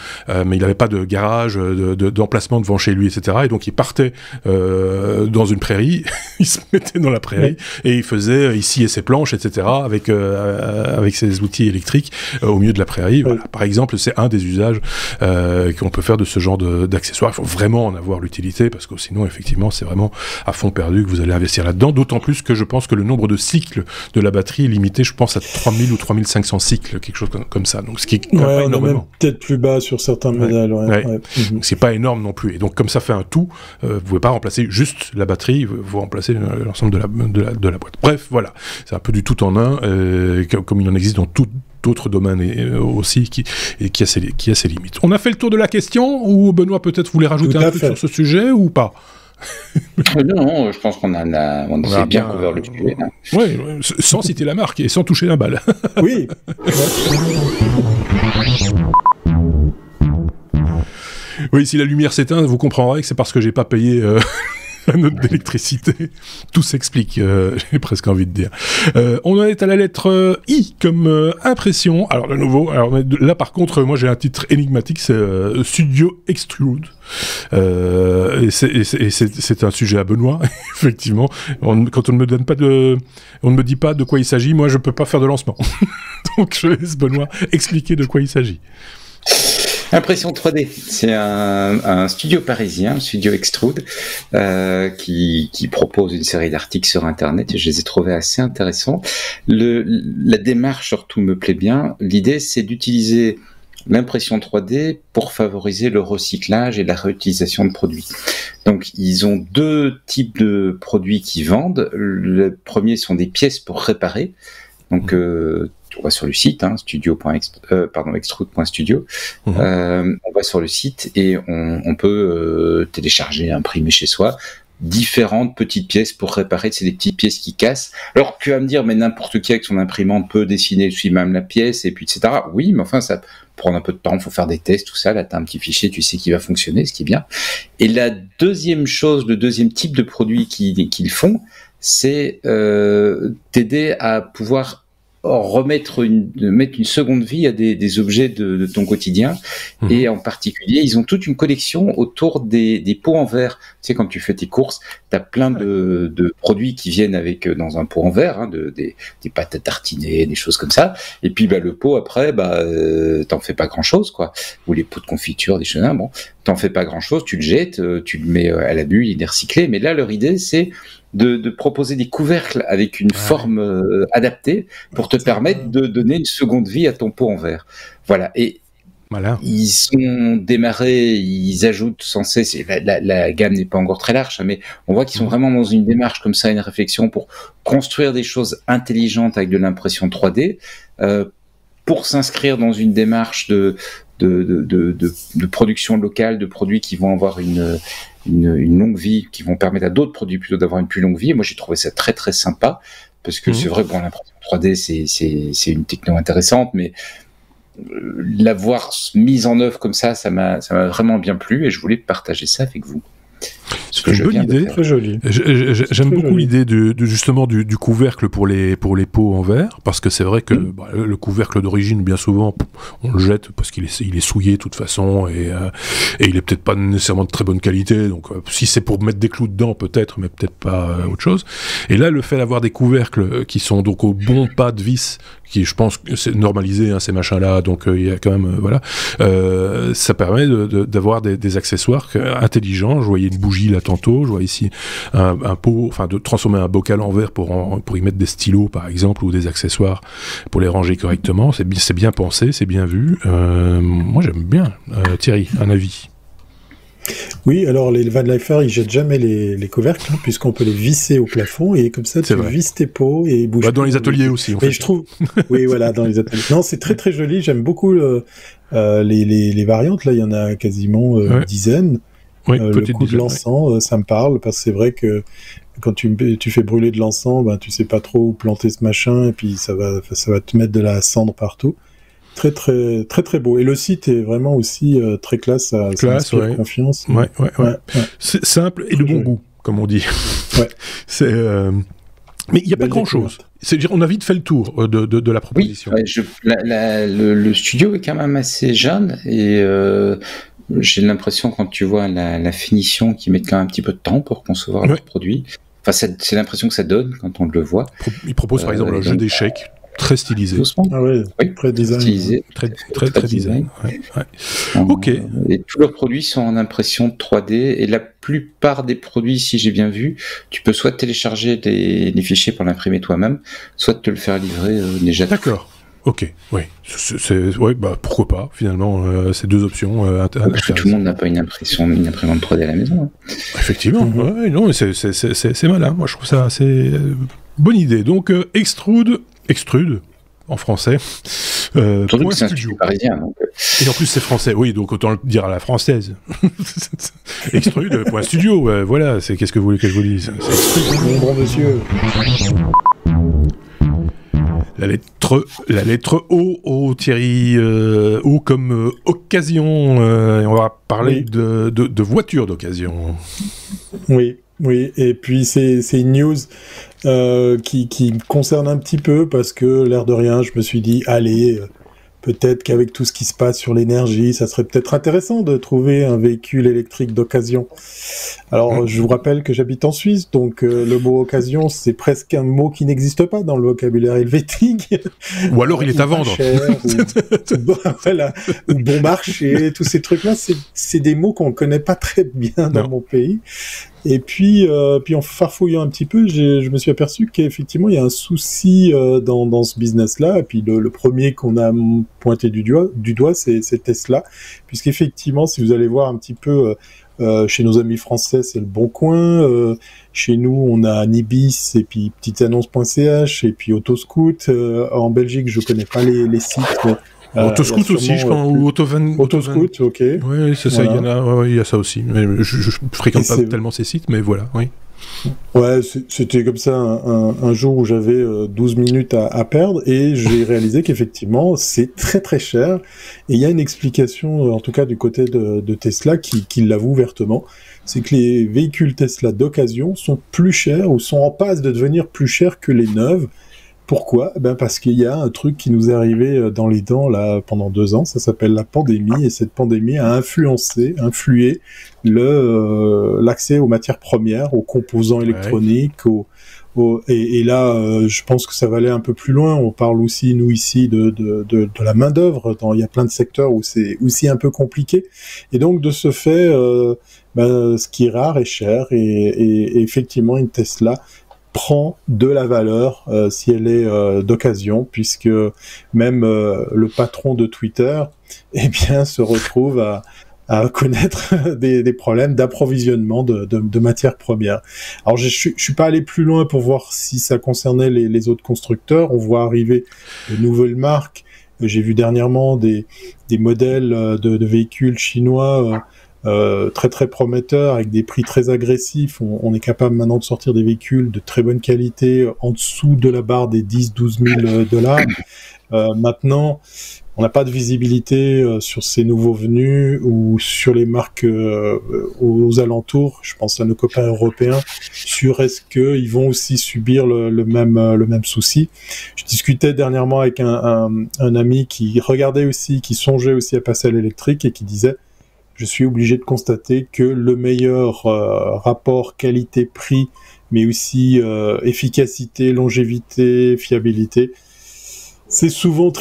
mais il n'avait pas de garage, d'emplacement devant chez lui, etc. Et donc il partait dans une prairie, il se mettait dans la prairie et il faisait ici et ses planches, etc. avec ses outils électriques au milieu de la prairie. Voilà. Par exemple, c'est un des usages qu'on peut faire de ce genre d'accessoires. Il faut vraiment en avoir l'utilité, parce que sinon, effectivement, c'est vraiment à fond perdu que vous allez investir là-dedans. D'autant plus que je pense que le nombre de cycles de la batterie est limité, je pense, à 3000 ou 3500 cycles, quelque chose comme ça. Donc, ce qui est pas énormément. Même peut-être plus bas sur certains modèles. Donc, c'est pas énorme non plus. Et donc, comme ça fait un tout, vous pouvez pas remplacer juste la batterie, vous remplacez l'ensemble de la boîte. Bref, voilà, c'est un peu du tout en un, comme il en existe dans d'autres domaines aussi, qui a ses limites. On a fait le tour de la question, ou Benoît peut-être voulait rajouter un truc sur ce sujet, ou pas? Non, je pense qu'on a bien couvert le sujet. Oui, sans citer la marque et sans toucher la balle. Oui. Oui, si la lumière s'éteint, vous comprendrez que c'est parce que j'ai pas payé la note d'électricité. Tout s'explique, j'ai presque envie de dire. On en est à la lettre I comme impression. Alors de nouveau, là par contre, moi j'ai un titre énigmatique, c'est Studio Extrude. Et c'est un sujet à Benoît, effectivement. Quand on ne me dit pas de quoi il s'agit, moi je peux pas faire de lancement. Donc je laisse Benoît expliquer de quoi il s'agit. Impression 3D, c'est un studio parisien, Studio Extrude, qui propose une série d'articles sur Internet, et je les ai trouvés assez intéressants. La démarche surtout me plaît bien. L'idée, c'est d'utiliser l'impression 3D pour favoriser le recyclage et la réutilisation de produits. Donc, ils ont deux types de produits qu'ils vendent. Le premier sont des pièces pour réparer. Donc, on va sur le site, extrude.studio. On va sur le site et on peut télécharger, imprimer chez soi différentes petites pièces pour réparer. C'est des petites pièces qui cassent. Alors tu vas me dire, mais n'importe qui avec son imprimante peut dessiner lui-même la pièce et puis etc. Oui, mais enfin ça prend un peu de temps. Il faut faire des tests, tout ça. Là, t'as un petit fichier, tu sais qu'il va fonctionner, ce qui est bien. Et la deuxième chose, le deuxième type de produit qu'ils font, c'est t'aider à pouvoir mettre une seconde vie à des objets de ton quotidien. Et en particulier, ils ont toute une collection autour des pots en verre. Tu sais, quand tu fais tes courses, t'as plein de produits qui viennent avec dans un pot en verre, des pâtes à tartiner, des choses comme ça. Et puis le pot après, t'en fais pas grand chose, quoi. Ou les pots de confiture, des choses. Bon, t'en fais pas grand chose, tu le jettes, tu le mets à la bulle, il est recyclé. Mais là, leur idée, c'est de proposer des couvercles avec une forme adaptée pour te permettre de donner une seconde vie à ton pot en verre. Voilà. Et ils sont démarrés, ils ajoutent sans cesse, la gamme n'est pas encore très large, mais on voit qu'ils sont vraiment dans une démarche comme ça, une réflexion pour construire des choses intelligentes avec de l'impression 3D, pour s'inscrire dans une démarche de production locale, de produits qui vont avoir une longue vie, qui vont permettre à d'autres produits plutôt d'avoir une plus longue vie. Et moi, j'ai trouvé ça très très sympa, parce que c'est vrai que l'impression 3D, c'est une techno intéressante, mais l'avoir mise en œuvre comme ça m'a vraiment bien plu, et je voulais partager ça avec vous. C'est une bonne idée. Très jolie. J'aime beaucoup l'idée justement du couvercle pour les pots en verre, parce que c'est vrai que le couvercle d'origine, bien souvent, on le jette parce qu'il est souillé de toute façon et il est peut-être pas nécessairement de très bonne qualité. Donc si c'est pour mettre des clous dedans, peut-être, mais peut-être pas autre chose. Et là, le fait d'avoir des couvercles qui sont donc au bon pas de vis, qui je pense que c'est normalisé ces machins-là, donc il y a quand même ça permet d'avoir des accessoires intelligents. Je voyais une bougie là tantôt, je vois ici un pot, enfin de transformer un bocal en verre pour y mettre des stylos par exemple ou des accessoires pour les ranger correctement. C'est bien pensé, c'est bien vu. Moi j'aime bien. Thierry, un avis? Oui, alors les Van Leifer, ils jettent jamais les couvercles, puisqu'on peut les visser au plafond, et comme ça, tu visses tes pots et ils bougent. Dans les ateliers aussi, en fait. Je trouve. Oui, voilà, dans les ateliers. Non, c'est très très joli, j'aime beaucoup les variantes, là, il y en a quasiment une dizaine. Oui, le coup de l'encens, ça me parle, parce que c'est vrai que quand tu fais brûler de l'encens, tu sais pas trop où planter ce machin, et puis ça va te mettre de la cendre partout. Très très très très beau, et le site est vraiment aussi très classe, ça inspire confiance. Ouais. C'est simple et de bon goût, comme on dit. Ouais. C'est mais il n'y a pas grand-chose. C'est-à-dire, on a vite fait le tour de la proposition. Oui, le studio est quand même assez jeune, et j'ai l'impression, quand tu vois la finition, qu'ils mettent quand même un petit peu de temps pour concevoir leur produit. Enfin, c'est l'impression que ça donne quand on le voit. Ils proposent par exemple un jeu d'échecs très stylisé. Ah ouais, oui, très design. Stylisé. Très design. Ouais. Ok. Et tous leurs produits sont en impression 3D, et la plupart des produits, si j'ai bien vu, tu peux soit télécharger les fichiers pour l'imprimer toi-même, soit te le faire livrer déjà. D'accord. Ok, oui. Pourquoi pas, finalement, ces deux options. Parce que tout le monde n'a pas une imprimante 3D à la maison. Hein. Effectivement, non, c'est malin. Moi, je trouve ça assez bonne idée. Donc, extrude, en français. Surtout que c'est un studio parisien. Donc... Et en plus, c'est français. Oui, donc autant le dire à la française. Extrude.studio, voilà. Qu'est-ce que vous voulez que je vous dise? Bon, monsieur. La lettre O, Thierry, O comme occasion. Et on va parler de voitures d'occasion. Oui, et puis c'est une news qui me concerne un petit peu, parce que, l'air de rien, je me suis dit, allez, peut-être qu'avec tout ce qui se passe sur l'énergie, ça serait peut-être intéressant de trouver un véhicule électrique d'occasion. Alors, je vous rappelle que j'habite en Suisse, donc le mot occasion, c'est presque un mot qui n'existe pas dans le vocabulaire helvétique. Ou alors il est à vendre. Ou bon marché, tous ces trucs-là, c'est des mots qu'on ne connaît pas très bien dans mon pays. Et puis en farfouillant un petit peu, je me suis aperçu qu'effectivement il y a un souci dans ce business-là. Et puis le premier qu'on a pointé du doigt, c'est Tesla, puisqu'effectivement, si vous allez voir un petit peu chez nos amis français, c'est Le Bon Coin. Chez nous, on a Nibis et puis petitesannonces.ch et puis Autoscout. En Belgique, je connais pas les sites. Mais Autoscout aussi, je crois, ou Autoscout, ok. Oui, c'est ça, il y a ça aussi. Mais je fréquente pas tellement ces sites, mais voilà, oui. Ouais, c'était comme ça un jour où j'avais 12 minutes à perdre, et j'ai réalisé qu'effectivement, c'est très très cher. Et il y a une explication, en tout cas du côté de Tesla, qui l'avoue ouvertement, c'est que les véhicules Tesla d'occasion sont plus chers, ou sont en passe de devenir plus chers que les neuves. Pourquoi ? Parce qu'il y a un truc qui nous est arrivé dans les dents là pendant 2 ans, ça s'appelle la pandémie, et cette pandémie a influé l'accès aux matières premières, aux composants électroniques, et là, je pense que ça va aller un peu plus loin. On parle aussi, nous ici, de la main d'œuvre. Il y a plein de secteurs où c'est aussi un peu compliqué, et donc de ce fait, ce qui est rare est cher, et effectivement, une Tesla prend de la valeur si elle est d'occasion, puisque même le patron de Twitter se retrouve à connaître des problèmes d'approvisionnement de matières premières. Alors je suis pas allé plus loin pour voir si ça concernait les autres constructeurs. On voit arriver de nouvelles marques. J'ai vu dernièrement des modèles de véhicules chinois très très prometteur, avec des prix très agressifs. On est capable maintenant de sortir des véhicules de très bonne qualité en dessous de la barre des 10-12 000 $. Maintenant, on n'a pas de visibilité sur ces nouveaux venus ou sur les marques aux alentours. Je pense à nos copains européens sur est-ce qu'ils vont aussi subir le même souci. Je discutais dernièrement avec un ami qui regardait aussi, qui songeait aussi à passer à l'électrique et qui disait: je suis obligé de constater que le meilleur rapport qualité-prix, mais aussi efficacité, longévité, fiabilité, c'est souvent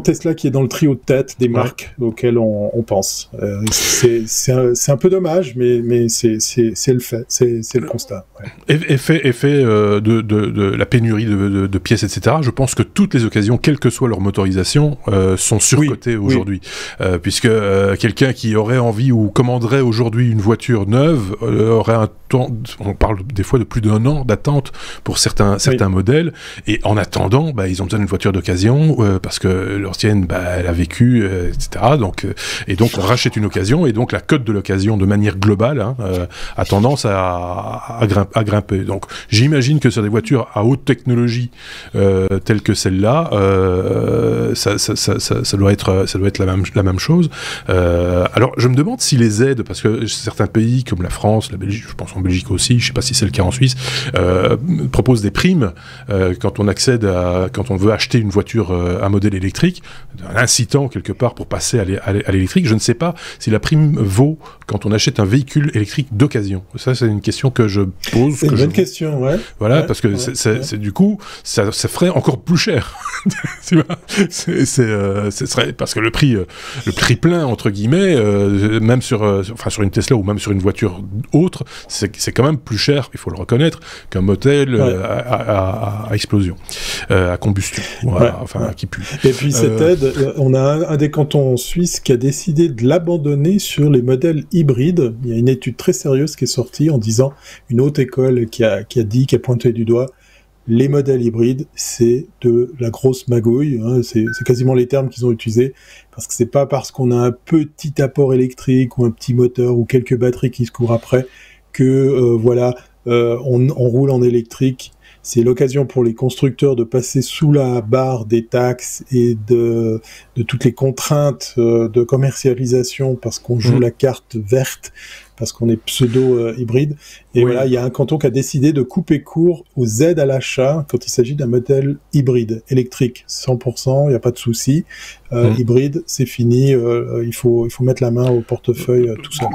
Tesla qui est dans le trio de tête des marques auxquelles on pense. C'est un peu dommage, mais c'est le fait, c'est le constat. Ouais. Effet de la pénurie de pièces, etc. Je pense que toutes les occasions, quelle que soit leur motorisation, sont surcotées aujourd'hui. Puisque quelqu'un qui aurait envie ou commanderait aujourd'hui une voiture neuve aurait un temps, on parle des fois de plus d'1 an d'attente pour certains modèles, et en attendant, ils ont besoin d'une voiture d'occasion parce que l'ancienne, elle a vécu, etc. Donc on rachète une occasion, et donc la cote de l'occasion de manière globale a tendance à grimper. Donc j'imagine que sur des voitures à haute technologie telles que celle-là, ça doit être la même chose. Alors je me demande si les aides, parce que certains pays comme la France, la Belgique, je pense en Belgique aussi, je sais pas si c'est le cas en Suisse, proposent des primes quand on veut acheter une voiture, un modèle électrique, incitant quelque part pour passer à l'électrique. Je ne sais pas si la prime vaut quand on achète un véhicule électrique d'occasion. Ça, c'est une question que je pose. C'est une bonne question, ouais. Voilà, parce que c'est du coup, ça ferait encore plus cher. Tu vois, ce serait, parce que le prix plein, entre guillemets, même sur une Tesla ou même sur une voiture autre, c'est quand même plus cher, il faut le reconnaître, qu'un modèle à explosion, à combustion, qui pue. Et puis cette aide, on a un des cantons suisses qui a décidé de l'abandonner sur les modèles hybrides. Il y a une étude très sérieuse qui est sortie en disant, une haute école qui a pointé du doigt, les modèles hybrides, c'est de la grosse magouille, c'est quasiment les termes qu'ils ont utilisés, parce que c'est pas parce qu'on a un petit apport électrique ou un petit moteur ou quelques batteries qui se courent après que on roule en électrique. C'est l'occasion pour les constructeurs de passer sous la barre des taxes et de toutes les contraintes de commercialisation, parce qu'on joue la carte verte, parce qu'on est pseudo-hybride. Et voilà, il y a un canton qui a décidé de couper court aux aides à l'achat quand il s'agit d'un modèle hybride, électrique, 100%, il n'y a pas de souci. Hybride, c'est fini, il faut mettre la main au portefeuille tout seul.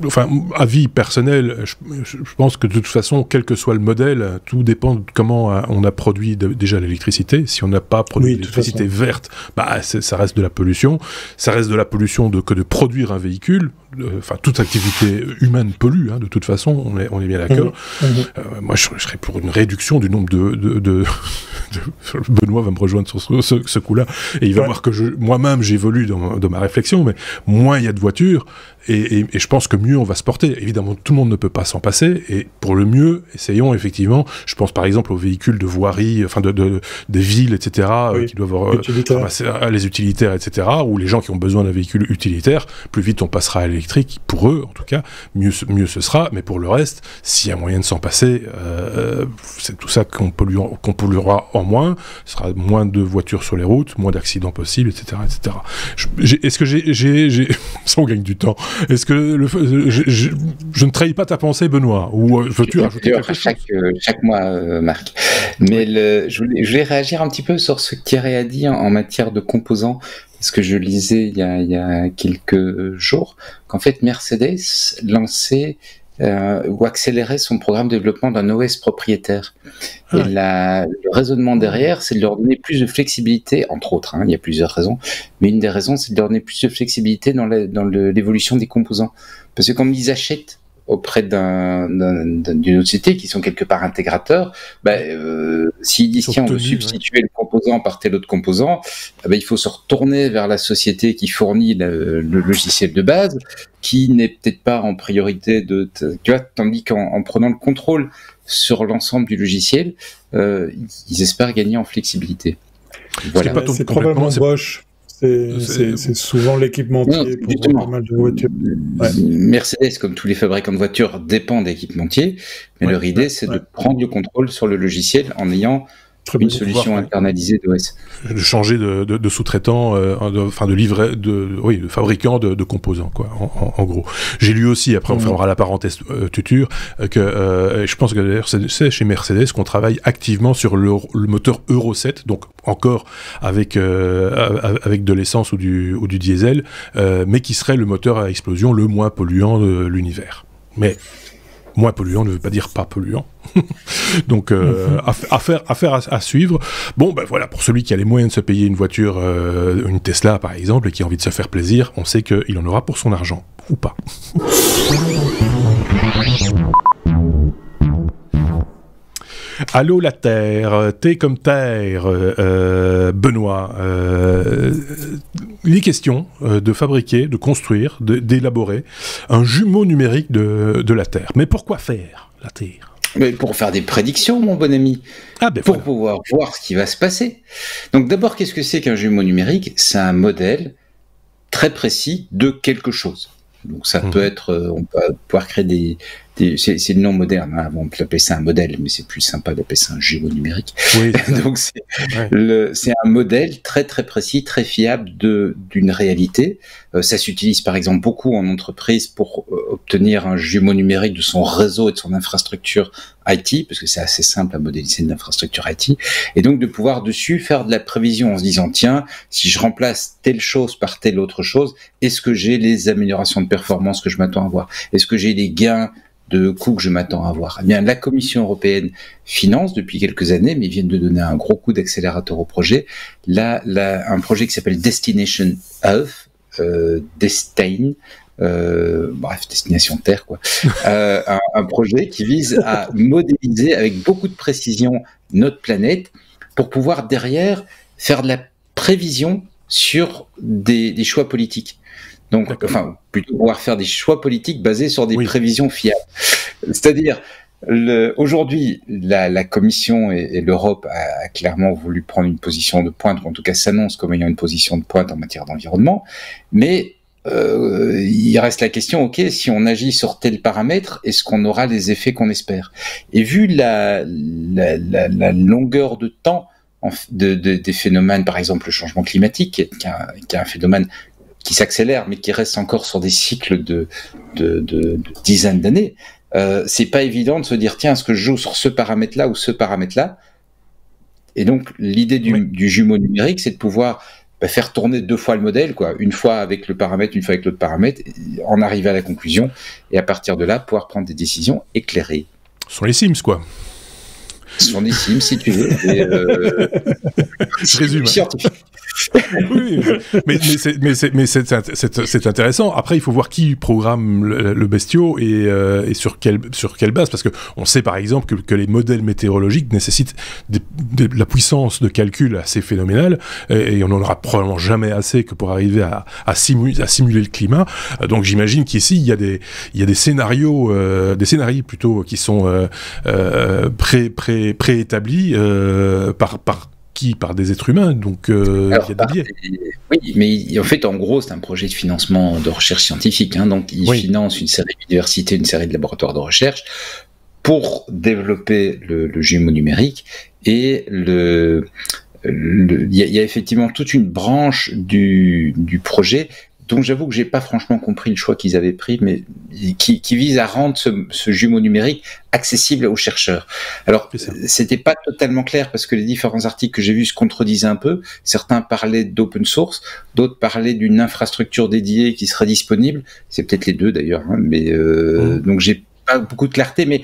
Enfin, avis personnel, je pense que de toute façon, quel que soit le modèle, tout dépend de comment on a produit déjà l'électricité. Si on n'a pas produit l'électricité verte, ça reste de la pollution. Ça reste de la pollution que de produire un véhicule. Enfin, toute activité humaine pollue, de toute façon, on est bien d'accord. Moi, je serais pour une réduction du nombre de Benoît va me rejoindre sur ce coup-là, et il va voir que moi-même j'évolue dans ma réflexion, mais moins il y a de voitures, et je pense que mieux on va se porter. Évidemment, tout le monde ne peut pas s'en passer, et pour le mieux, essayons effectivement, je pense par exemple aux véhicules de voirie, enfin des villes, etc., qui doivent les utilitaires, etc., ou les gens qui ont besoin d'un véhicule utilitaire, plus vite on passera à l'électrique, pour eux en tout cas, mieux ce sera, mais pour le reste, s'il y a moyen de s'en passer, c'est tout ça qu'on polluera en moins, ce sera moins de voitures sur les routes, moins d'accidents possibles, etc., etc. Est-ce que j'ai ça on gagne du temps. Est-ce que je ne trahis pas ta pensée, Benoît, ou veux-tu rajouter quelque chose chaque mois, Marc. Mais je voulais réagir un petit peu sur ce que Thierry a dit en matière de composants, parce que je lisais il y a quelques jours qu'en fait Mercedes lançait ou accélérer son programme de développement d'un OS propriétaire. Et le raisonnement derrière, c'est de leur donner plus de flexibilité, entre autres, il y a plusieurs raisons, mais une des raisons, c'est de leur donner plus de flexibilité dans l'évolution des composants. Parce que comme ils achètent auprès d'une autre société qui sont quelque part intégrateurs, s'ils disent tiens on veut substituer le composant par tel autre composant, il faut se retourner vers la société qui fournit le logiciel de base, qui n'est peut-être pas en priorité tu vois, tandis qu'en prenant le contrôle sur l'ensemble du logiciel, ils espèrent gagner en flexibilité. Voilà. C'est probablement Bosch. C'est souvent l'équipementier pour pas mal de voitures. Mercedes, comme tous les fabricants de voitures, dépend d'équipementiers, mais leur idée, c'est de prendre le contrôle sur le logiciel en ayant une solution internalisée d'OS. De changer de sous-traitant, de fabricant de composants, quoi, en gros. J'ai lu aussi, après on fera la parenthèse tuture, que je pense que d'ailleurs c'est chez Mercedes qu'on travaille activement sur le moteur Euro 7, donc encore avec de l'essence ou du diesel, mais qui serait le moteur à explosion le moins polluant de l'univers. Mais moins polluant ne veut pas dire pas polluant. Donc, affaire à suivre. Bon, ben voilà, pour celui qui a les moyens de se payer une voiture, une Tesla par exemple, et qui a envie de se faire plaisir, on sait qu'il en aura pour son argent. Ou pas. Allô la Terre, T comme Terre, Benoît. Il est question de fabriquer, de construire, d'élaborer un jumeau numérique de la Terre. Mais pourquoi faire la Terre ? Mais pour faire des prédictions, mon bon ami. Pour pouvoir voir ce qui va se passer. Donc d'abord, qu'est-ce que c'est qu'un jumeau numérique ? C'est un modèle très précis de quelque chose. Donc ça peut être, on peut pouvoir créer c'est le nom moderne, hein. Avant on peut appeler ça un modèle, mais c'est plus sympa d'appeler ça un jumeau numérique. Oui, donc c'est un modèle très très précis, très fiable d'une réalité. Ça s'utilise par exemple beaucoup en entreprise pour obtenir un jumeau numérique de son réseau et de son infrastructure IT, parce que c'est assez simple à modéliser une infrastructure IT, et donc de pouvoir dessus faire de la prévision en se disant tiens, si je remplace telle chose par telle autre chose, est-ce que j'ai les améliorations de performance que je m'attends à avoir ? Est-ce que j'ai les gains de coûts que je m'attends à avoir ? Eh bien, la Commission européenne finance depuis quelques années, mais ils viennent de donner un gros coup d'accélérateur au projet. Là, un projet qui s'appelle Destination Earth, Destination Terre, quoi. Un projet qui vise à modéliser avec beaucoup de précision notre planète pour pouvoir derrière faire de la prévision sur des choix politiques. Donc, plutôt pouvoir faire des choix politiques basés sur des prévisions fiables. C'est-à-dire, aujourd'hui, la Commission et l'Europe a clairement voulu prendre une position de pointe, ou en tout cas s'annonce comme ayant une position de pointe en matière d'environnement, mais il reste la question, ok, si on agit sur tel paramètre, est-ce qu'on aura les effets qu'on espère ? Et vu la longueur de temps des phénomènes, par exemple le changement climatique, qui est un phénomène qui s'accélère, mais qui reste encore sur des cycles de dizaines d'années, c'est pas évident de se dire, tiens, est-ce que je joue sur ce paramètre-là ou ce paramètre-là ? Et donc, l'idée du jumeau numérique, c'est de pouvoir faire tourner 2 fois le modèle, quoi, une fois avec le paramètre, une fois avec l'autre paramètre, en arriver à la conclusion, et à partir de là, pouvoir prendre des décisions éclairées. Ce sont les Sims, quoi. Ce sont des Sims, si tu veux. Je résume. Scientifique. Oui, mais c'est intéressant. Après, il faut voir qui programme le bestiau et sur quelle base, parce que on sait par exemple que les modèles météorologiques nécessitent de la puissance de calcul assez phénoménale, et on n'en aura probablement jamais assez que pour arriver à simuler le climat. Donc j'imagine qu'ici il y a des scénarios plutôt qui sont préétablis par des êtres humains, donc il y a des biais. Oui, mais en fait, en gros, c'est un projet de financement de recherche scientifique, hein, donc il finance une série d'universités, une série de laboratoires de recherche pour développer le jumeau numérique, et il y a effectivement toute une branche du projet dont j'avoue que j'ai pas franchement compris le choix qu'ils avaient pris, mais qui vise à rendre ce jumeau numérique accessible aux chercheurs. Alors, c'était pas totalement clair parce que les différents articles que j'ai vus se contredisaient un peu. Certains parlaient d'open source, d'autres parlaient d'une infrastructure dédiée qui serait disponible. C'est peut-être les deux d'ailleurs, hein, mais donc j'ai pas beaucoup de clarté, mais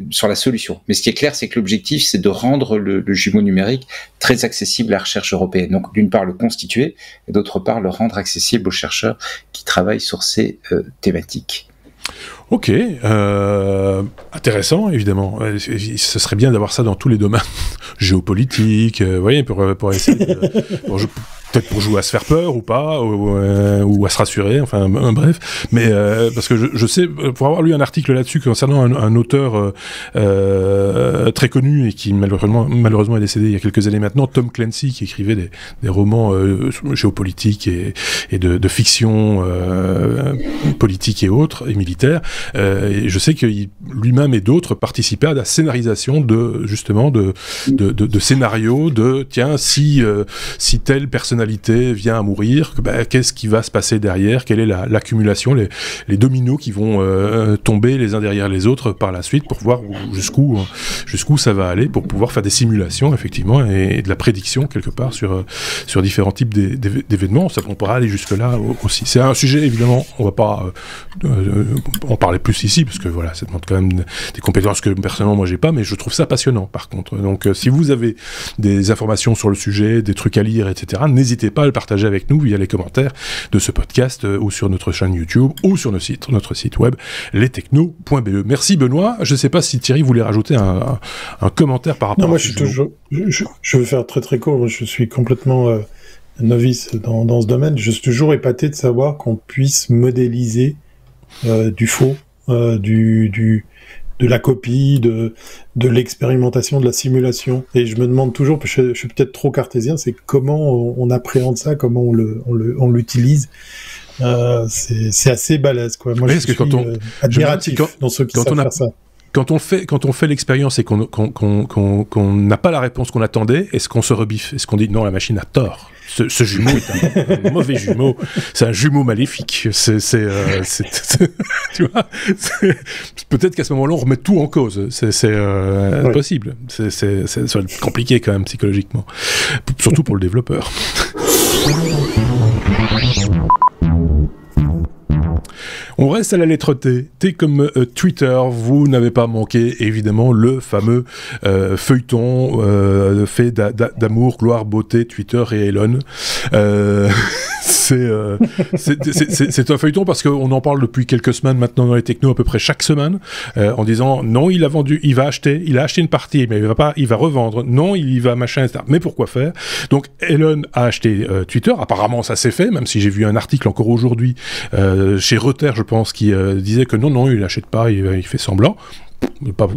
sur la solution. Mais ce qui est clair, c'est que l'objectif, c'est de rendre le jumeau numérique très accessible à la recherche européenne. Donc, d'une part, le constituer, et d'autre part, le rendre accessible aux chercheurs qui travaillent sur ces thématiques. Ok, intéressant évidemment. Ce serait bien d'avoir ça dans tous les domaines géopolitiques, vous voyez, pour essayer peut-être pour jouer à se faire peur ou pas, ou à se rassurer, enfin bref. Mais parce que je sais, pour avoir lu un article là-dessus concernant un auteur très connu et qui malheureusement est décédé il y a quelques années maintenant, Tom Clancy, qui écrivait des romans géopolitiques et de fiction politique et autres, et militaire. Et je sais que lui-même et d'autres participaient à la scénarisation de scénarios de tiens, si telle personnalité vient à mourir, qu'est-ce qui va se passer derrière, quelle est l'accumulation, les dominos qui vont tomber les uns derrière les autres par la suite pour voir jusqu'où ça va aller, pour pouvoir faire des simulations effectivement et de la prédiction quelque part sur différents types d'événements. On pourra aller jusque là aussi. C'est un sujet évidemment, on va pas en parler plus ici parce que voilà, ça demande quand même des compétences que personnellement moi j'ai pas, mais je trouve ça passionnant par contre. Donc si vous avez des informations sur le sujet, des trucs à lire, etc., n'hésitez pas à le partager avec nous via les commentaires de ce podcast ou sur notre chaîne YouTube ou sur notre site web lestechno.be. Merci Benoît. Je ne sais pas si Thierry voulait rajouter un commentaire par rapport à ce je veux faire très très court. Moi, je suis complètement novice dans ce domaine. Je suis toujours épaté de savoir qu'on puisse modéliser du faux, de la copie, de l'expérimentation, de la simulation. Et je me demande toujours, parce que je suis peut-être trop cartésien, c'est comment on appréhende ça, comment on l'utilise. C'est assez balèze, quoi. Moi, je suis admiratif dans ceux qui savent faire ça. Quand on fait l'expérience et qu'on n'a pas la réponse qu'on attendait, est-ce qu'on se rebiffe? Est-ce qu'on dit non, la machine a tort? Ce jumeau est un mauvais jumeau. C'est un jumeau maléfique. Tu vois, peut-être qu'à ce moment-là, on remet tout en cause. C'est impossible. Ça va être compliqué quand même psychologiquement, surtout pour le développeur. On reste à la lettre T. T comme Twitter. Vous n'avez pas manqué, évidemment, le fameux feuilleton fait d'amour, gloire, beauté, Twitter et Elon. C'est un feuilleton parce qu'on en parle depuis quelques semaines maintenant dans les technos, à peu près chaque semaine, en disant non, il a acheté une partie, mais il va revendre. Non, il va machin, etc. Mais pourquoi faire? Donc Elon a acheté Twitter. Apparemment, ça s'est fait, même si j'ai vu un article encore aujourd'hui chez Reuters, je pense, qui disait que non, il n'achète pas, il fait semblant.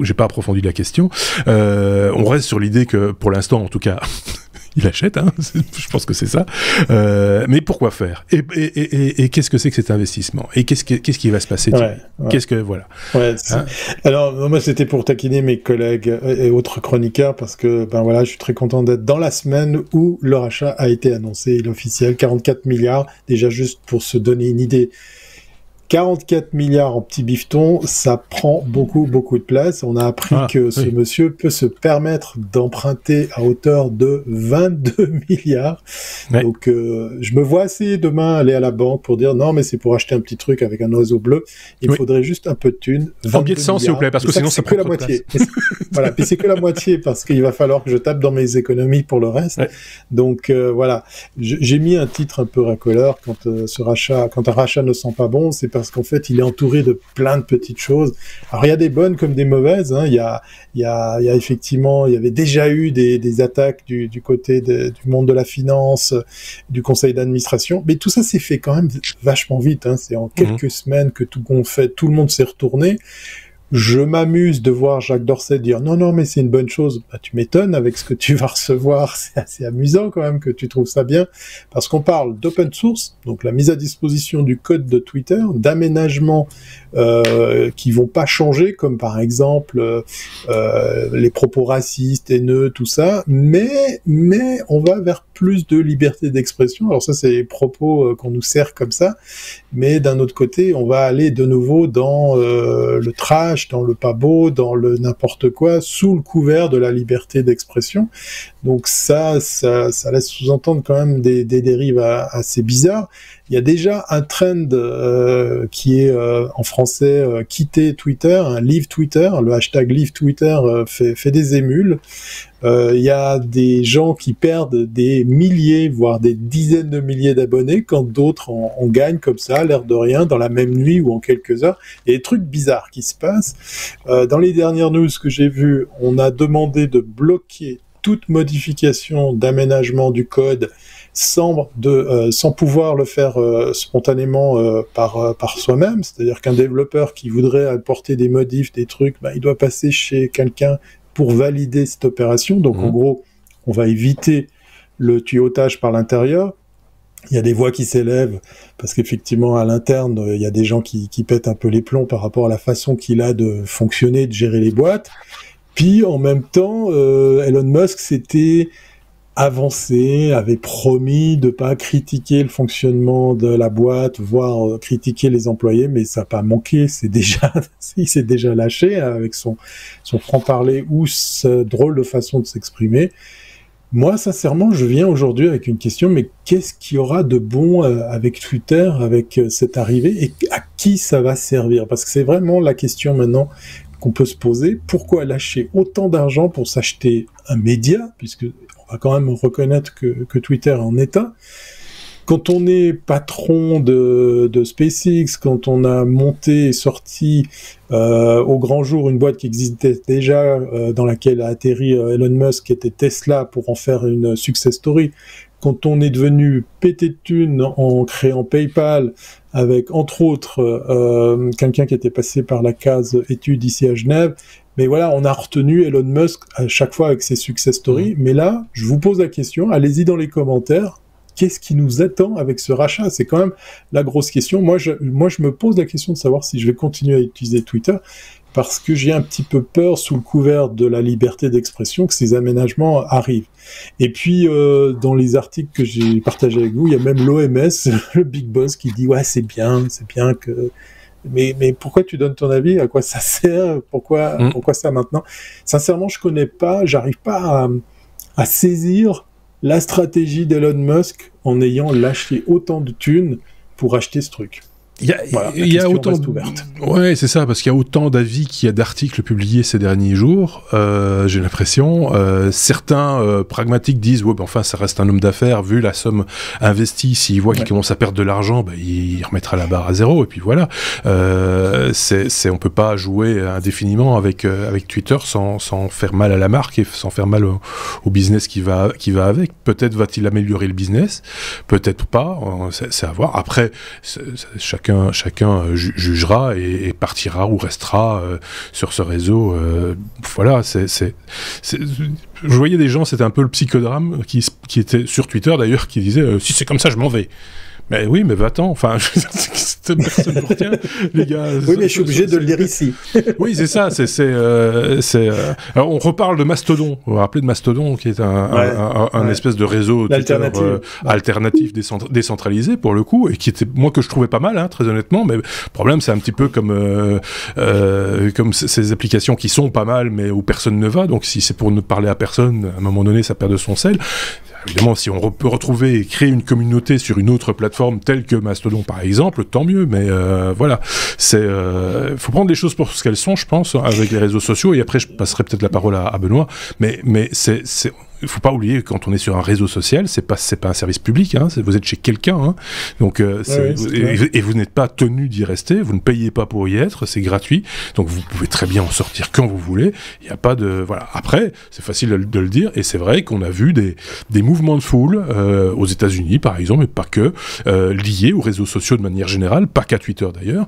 J'ai pas approfondi la question. On reste sur l'idée que, pour l'instant, en tout cas, il achète, hein, je pense que c'est ça. Mais pourquoi faire? Et qu'est-ce que c'est que cet investissement? Et qu'est-ce qui va se passer? Qu'est-ce que voilà. Ouais, hein? Alors moi c'était pour taquiner mes collègues et autres chroniqueurs parce que je suis très content d'être dans la semaine où le rachat a été annoncé, l'officiel, 44 milliards. Déjà juste pour se donner une idée. 44 milliards en petits bifetons, ça prend beaucoup de place. On a appris que ce monsieur peut se permettre d'emprunter à hauteur de 22 milliards. Ouais. Donc, je me vois assez demain aller à la banque pour dire non, mais c'est pour acheter un petit truc avec un oiseau bleu. Il faudrait juste un peu de thunes. En biais de sang, s'il vous plaît, parce que sinon ça prend que la moitié. Voilà, puis c'est que la moitié parce qu'il va falloir que je tape dans mes économies pour le reste. Ouais. Donc voilà, j'ai mis un titre un peu racoleur quand un rachat ne sent pas bon, c'est parce qu'en fait, il est entouré de plein de petites choses. Alors, il y a des bonnes comme des mauvaises. Hein. Il y a effectivement, il y avait déjà eu des attaques du côté du monde de la finance, du conseil d'administration. Mais tout ça s'est fait quand même vachement vite. Hein. C'est en quelques semaines que tout le monde s'est retourné. Je m'amuse de voir Jacques Dorsey dire non, mais c'est une bonne chose. Tu m'étonnes avec ce que tu vas recevoir. C'est assez amusant quand même que tu trouves ça bien. Parce qu'on parle d'open source, donc la mise à disposition du code de Twitter, d'aménagements qui vont pas changer, comme par exemple les propos racistes, haineux, tout ça. Mais on va vers plus de liberté d'expression. Alors ça, c'est les propos qu'on nous sert comme ça. Mais d'un autre côté, on va aller de nouveau dans le trash, dans le pas beau, dans le n'importe quoi, sous le couvert de la liberté d'expression. Donc ça laisse sous-entendre quand même des dérives assez bizarres. Il y a déjà un trend qui est en français quitter Twitter, leave Twitter. Le hashtag leave Twitter fait des émules. Il y a des gens qui perdent des milliers, voire des dizaines de milliers d'abonnés, quand d'autres en gagnent comme ça, l'air de rien, dans la même nuit ou en quelques heures. Il y a des trucs bizarres qui se passent. Dans les dernières news que j'ai vues, on a demandé de bloquer toute modification d'aménagement du code sans pouvoir le faire spontanément par soi-même, c'est-à-dire qu'un développeur qui voudrait apporter des modifs, des trucs, il doit passer chez quelqu'un pour valider cette opération. Donc en gros, on va éviter le tuyautage par l'intérieur. Il y a des voix qui s'élèvent parce qu'effectivement à l'interne, il y a des gens qui pètent un peu les plombs par rapport à la façon qu'il a de fonctionner, de gérer les boîtes. Puis en même temps, Elon Musk s'était avancé, avait promis de pas critiquer le fonctionnement de la boîte, voire critiquer les employés, mais ça n'a pas manqué. Il s'est déjà lâché avec son franc-parler ou sa drôle de façon de s'exprimer. Moi, sincèrement, je viens aujourd'hui avec une question, mais qu'est-ce qu'il y aura de bon avec Twitter, avec cette arrivée, et à qui ça va servir? Parce que c'est vraiment la question maintenant qu'on peut se poser. Pourquoi lâcher autant d'argent pour s'acheter un média, puisque on va quand même reconnaître que Twitter en est un. Quand on est patron de SpaceX, quand on a monté et sorti au grand jour une boîte qui existait déjà, dans laquelle a atterri Elon Musk, qui était Tesla, pour en faire une success story, quand on est devenu pété de thunes en créant PayPal, avec entre autres quelqu'un qui était passé par la case études ici à Genève, mais voilà, on a retenu Elon Musk à chaque fois avec ses success stories. Mais là, je vous pose la question, allez-y dans les commentaires. Qu'est-ce qui nous attend avec ce rachat? C'est quand même la grosse question. Moi, je me pose la question de savoir si je vais continuer à utiliser Twitter, parce que j'ai un petit peu peur, sous le couvert de la liberté d'expression, que ces aménagements arrivent. Et puis, dans les articles que j'ai partagés avec vous, il y a même l'OMS, le Big Boss, qui dit « Ouais, c'est bien que... » Mais pourquoi tu donnes ton avis? À quoi ça sert? Pourquoi ça maintenant? Sincèrement, je connais pas, j'arrive pas à saisir la stratégie d'Elon Musk en ayant lâché autant de thunes pour acheter ce truc. Il y a autant ouais, c'est ça, parce qu'il y a autant d'avis qu'il y a d'articles publiés ces derniers jours. J'ai l'impression, certains pragmatiques disent ouais, ben enfin ça reste un homme d'affaires, vu la somme investie. S'il voit qu'il commence à perdre de l'argent, ben, il remettra la barre à zéro, et puis voilà. On peut pas jouer indéfiniment avec Twitter sans faire mal à la marque et sans faire mal au business qui va avec. Peut-être va-t-il améliorer le business, peut-être pas, c'est à voir. Après, chacun jugera et partira ou restera sur ce réseau. Voilà, je voyais des gens, c'était un peu le psychodrame qui était sur Twitter d'ailleurs, qui disait si c'est comme ça, je m'en vais. Mais oui, mais va-t'en. Enfin, personne ne retient, les gars. Oui, mais je suis obligé de le dire ici. Oui, c'est ça. Alors, on reparle de Mastodon. Vous vous rappelez de Mastodon, qui est un espèce de réseau alternatif décentralisé, pour le coup, et qui était, moi, que je trouvais pas mal, hein, très honnêtement. Mais le problème, c'est un petit peu comme ces applications qui sont pas mal, mais où personne ne va. Donc, si c'est pour ne parler à personne, à un moment donné, ça perd de son sel. Évidemment, si on peut retrouver et créer une communauté sur une autre plateforme telle que Mastodon, par exemple, tant mieux. Mais voilà, faut prendre les choses pour ce qu'elles sont, je pense, avec les réseaux sociaux. Et après, je passerai peut-être la parole à Benoît. Mais il faut pas oublier que quand on est sur un réseau social, c'est pas un service public, hein, vous êtes chez quelqu'un, hein, donc et vous n'êtes pas tenu d'y rester, vous ne payez pas pour y être, c'est gratuit, donc vous pouvez très bien en sortir quand vous voulez. Il y a pas de voilà. Après, c'est facile de le dire, et c'est vrai qu'on a vu des mouvements de foule aux États-Unis, par exemple, mais pas que, liés aux réseaux sociaux de manière générale, pas qu'à Twitter d'ailleurs,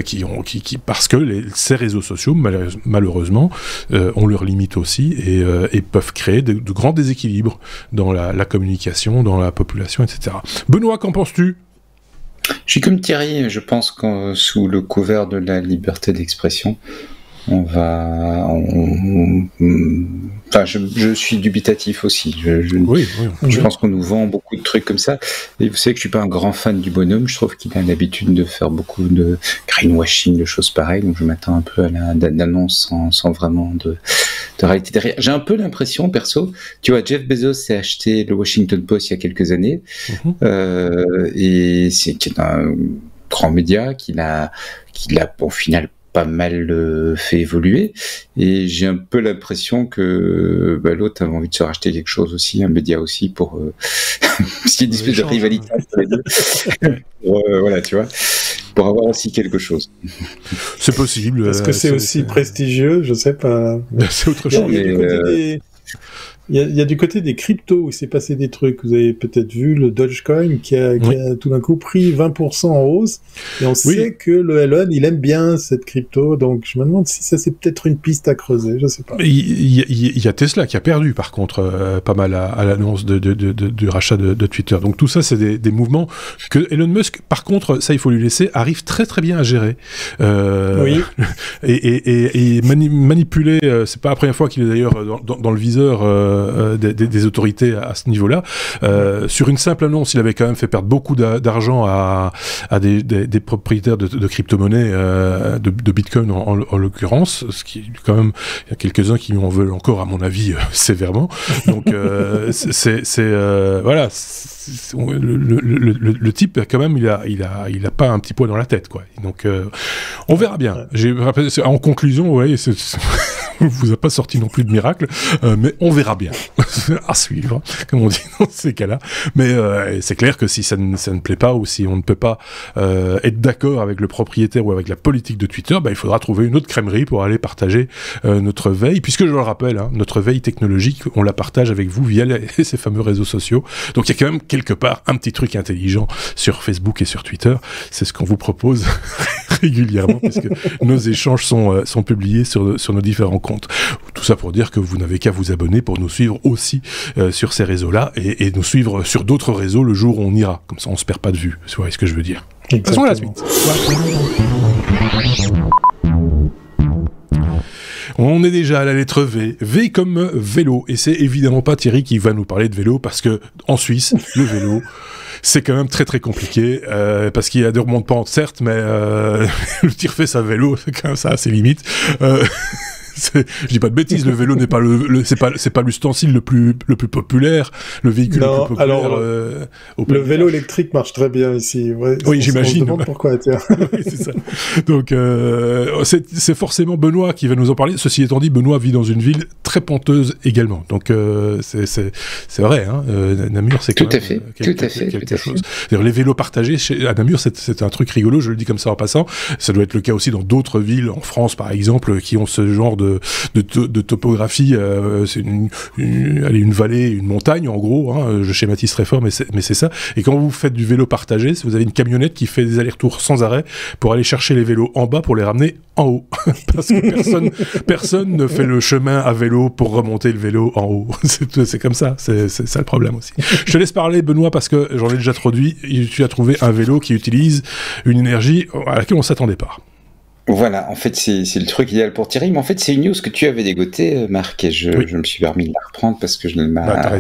qui parce que ces réseaux sociaux malheureusement ont leurs limites aussi et peuvent créer de grands déséquilibres dans la communication, dans la population, etc. Benoît, qu'en penses-tu? Je suis comme Thierry, je pense que sous le couvert de la liberté d'expression, Enfin, je suis dubitatif aussi. Je pense qu'on nous vend beaucoup de trucs comme ça. Et vous savez que je suis pas un grand fan du bonhomme. Je trouve qu'il a l'habitude de faire beaucoup de greenwashing, de choses pareilles. Donc je m'attends un peu à l'annonce sans vraiment de réalité derrière. J'ai un peu l'impression, perso, tu vois, Jeff Bezos s'est acheté le Washington Post il y a quelques années, et qui est un grand média qu'il a au final pas mal fait évoluer, et j'ai un peu l'impression que l'autre avait envie de se racheter quelque chose aussi, un média aussi, pour parce qu'il y a une espèce de rivalité entre les deux. Voilà, tu vois, pour avoir aussi quelque chose. C'est possible. Est-ce que c'est aussi prestigieux? Je sais pas. C'est autre chose. Il y a du côté des cryptos où il s'est passé des trucs. Vous avez peut-être vu le Dogecoin qui a tout d'un coup pris 20% en hausse. Et on sait que le Elon, il aime bien cette crypto. Donc je me demande si ça c'est peut-être une piste à creuser. Je sais pas. Il y a Tesla qui a perdu par contre pas mal à l'annonce du rachat de Twitter. Donc tout ça c'est des mouvements que Elon Musk, par contre, ça il faut lui laisser, arrive très très bien à gérer. Et manipuler, c'est pas la première fois qu'il est d'ailleurs dans le viseur des autorités à ce niveau-là. Sur une simple annonce, il avait quand même fait perdre beaucoup d'argent à des propriétaires de crypto-monnaies, de Bitcoin en l'occurrence, ce qui quand même, il y a quelques-uns qui en veulent encore, à mon avis, sévèrement. Donc voilà, le type quand même, il a pas un petit poids dans la tête, quoi. Donc on verra bien. En conclusion, vous voyez, vous a pas sorti non plus de miracle, mais on verra bien. À suivre, comme on dit dans ces cas-là. Mais c'est clair que si ça ne plaît pas, ou si on ne peut pas être d'accord avec le propriétaire ou avec la politique de Twitter, il faudra trouver une autre crèmerie pour aller partager notre veille, puisque je le rappelle, notre veille technologique, on la partage avec vous via ces fameux réseaux sociaux. Donc il y a quand même quelque part un petit truc intelligent sur Facebook et sur Twitter. C'est ce qu'on vous propose régulièrement, puisque nos échanges sont publiés sur nos différents comptes. Tout ça pour dire que vous n'avez qu'à vous abonner pour nous suivre aussi sur ces réseaux-là et nous suivre sur d'autres réseaux le jour où on ira. Comme ça, on se perd pas de vue. Vous voyez ce que je veux dire. Passons à la suite. On est déjà à la lettre V. V comme vélo. Et c'est évidemment pas Thierry qui va nous parler de vélo, parce que en Suisse, le vélo, c'est quand même très très compliqué, parce qu'il y a des remontes pentes, certes, mais le tire-fesse à vélo, c'est quand même ça à ses limites. Je dis pas de bêtises, le vélo n'est pas c'est pas l'ustensile le plus populaire, le véhicule le plus populaire. Alors, le vélo électrique marche très bien ici. Ouais, oui, j'imagine. On se demande pourquoi, tiens. Oui, c'est ça. Donc, c'est forcément Benoît qui va nous en parler. Ceci étant dit, Benoît vit dans une ville très ponteuse également. Donc, c'est vrai, hein. Namur, c'est tout à fait quelque chose. D'ailleurs, les vélos partagés à Namur, c'est un truc rigolo. Je le dis comme ça en passant. Ça doit être le cas aussi dans d'autres villes en France, par exemple, qui ont ce genre de topographie. C'est une vallée, une montagne, en gros, hein. Je schématise très fort, mais c'est ça. Et quand vous faites du vélo partagé, vous avez une camionnette qui fait des allers-retours sans arrêt pour aller chercher les vélos en bas pour les ramener en haut. Parce que personne ne fait le chemin à vélo pour remonter le vélo en haut. C'est comme ça. C'est ça le problème aussi. Je te laisse parler, Benoît, parce que j'en ai déjà introduit. Tu as trouvé un vélo qui utilise une énergie à laquelle on ne s'attendait pas. Voilà, en fait, c'est le truc idéal pour Thierry, mais en fait, c'est une news que tu avais dégotée, Marc, et je me suis permis de la reprendre parce que je la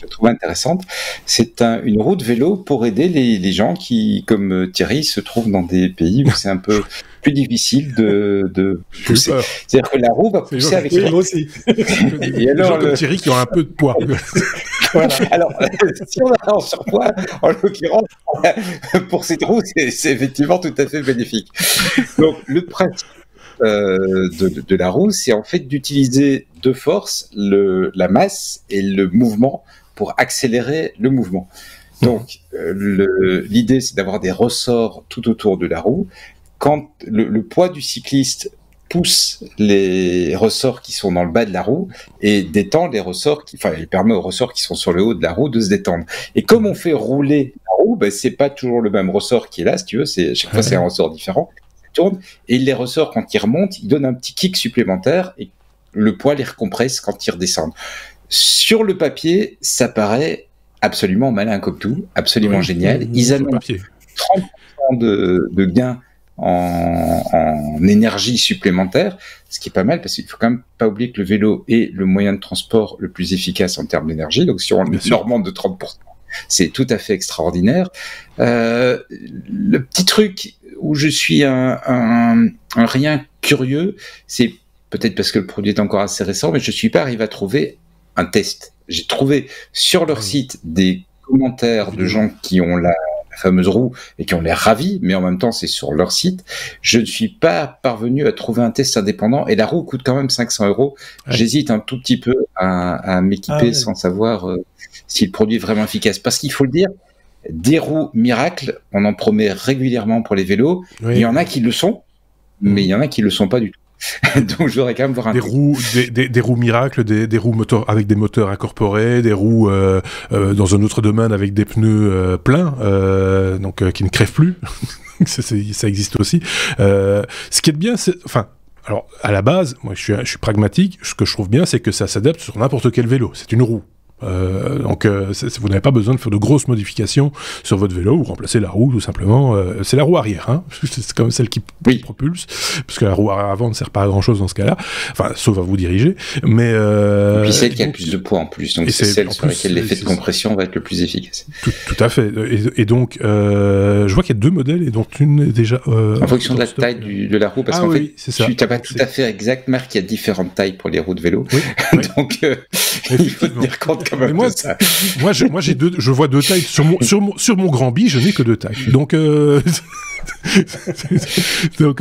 trouve intéressante. C'est une roue de vélo pour aider les gens qui, comme Thierry, se trouvent dans des pays où c'est un peu plus difficile de pousser. C'est-à-dire que la roue va pousser avec moi aussi. Et alors, comme Thierry qui ont un peu de poids. Voilà. Alors, si on a un surpoids, en l'occurrence, pour cette roue, c'est effectivement tout à fait bénéfique. Donc, le principe de la roue, c'est en fait d'utiliser de force la masse et le mouvement pour accélérer le mouvement. Donc, l'idée, c'est d'avoir des ressorts tout autour de la roue. Quand le poids du cycliste pousse les ressorts qui sont dans le bas de la roue et détend les ressorts il permet aux ressorts qui sont sur le haut de la roue de se détendre. Et comme on fait rouler la roue, c'est pas toujours le même ressort qui est là, si tu veux, chaque fois c'est un ressort différent, ça tourne, et les ressorts, quand ils remontent, ils donnent un petit kick supplémentaire et le poids les recompresse quand ils redescendent. Sur le papier, ça paraît absolument malin comme tout, absolument génial. Ils annoncent 30% de gains en énergie supplémentaire, ce qui est pas mal parce qu'il faut quand même pas oublier que le vélo est le moyen de transport le plus efficace en termes d'énergie. Donc si on augmente de 30%, c'est tout à fait extraordinaire. Le petit truc où je suis un rien curieux, c'est peut-être parce que le produit est encore assez récent, mais je suis pas arrivé à trouver un test. J'ai trouvé sur leur site des commentaires de gens qui ont la fameuse roue et qui ont l'air ravis, mais en même temps c'est sur leur site. Je ne suis pas parvenu à trouver un test indépendant et la roue coûte quand même 500 €. Ouais. J'hésite un tout petit peu à m'équiper sans savoir si le produit est vraiment efficace. Parce qu'il faut le dire, des roues miracles, on en promet régulièrement pour les vélos. Oui. Il y en a qui le sont, mais il y en a qui le sont pas du tout. Donc je voudrais quand même voir des roues miracles, des roues avec des moteurs incorporés, des roues dans un autre domaine avec des pneus pleins, donc qui ne crèvent plus. Ça existe aussi. Ce qui est bien, c'est... Enfin, alors, à la base, moi je suis pragmatique, ce que je trouve bien, c'est que ça s'adapte sur n'importe quel vélo. C'est une roue. Donc vous n'avez pas besoin de faire de grosses modifications sur votre vélo, vous remplacez la roue tout simplement, c'est la roue arrière, hein. C'est quand même celle qui propulse, parce que la roue avant ne sert pas à grand chose dans ce cas-là, enfin sauf à vous diriger, mais et puis celle qui a le plus de poids en plus, donc c'est celle sur laquelle l'effet de compression va être le plus efficace. Tout à fait, et donc je vois qu'il y a 2 modèles et dont une est déjà en fonction de la taille de la roue, parce qu'en fait tu n'as pas tout à fait exact, Marc, il y a différentes tailles pour les roues de vélo, donc il faut tenir compte. Mais moi, je vois 2 tailles sur mon Grand Bi, je n'ai que 2 tailles. Donc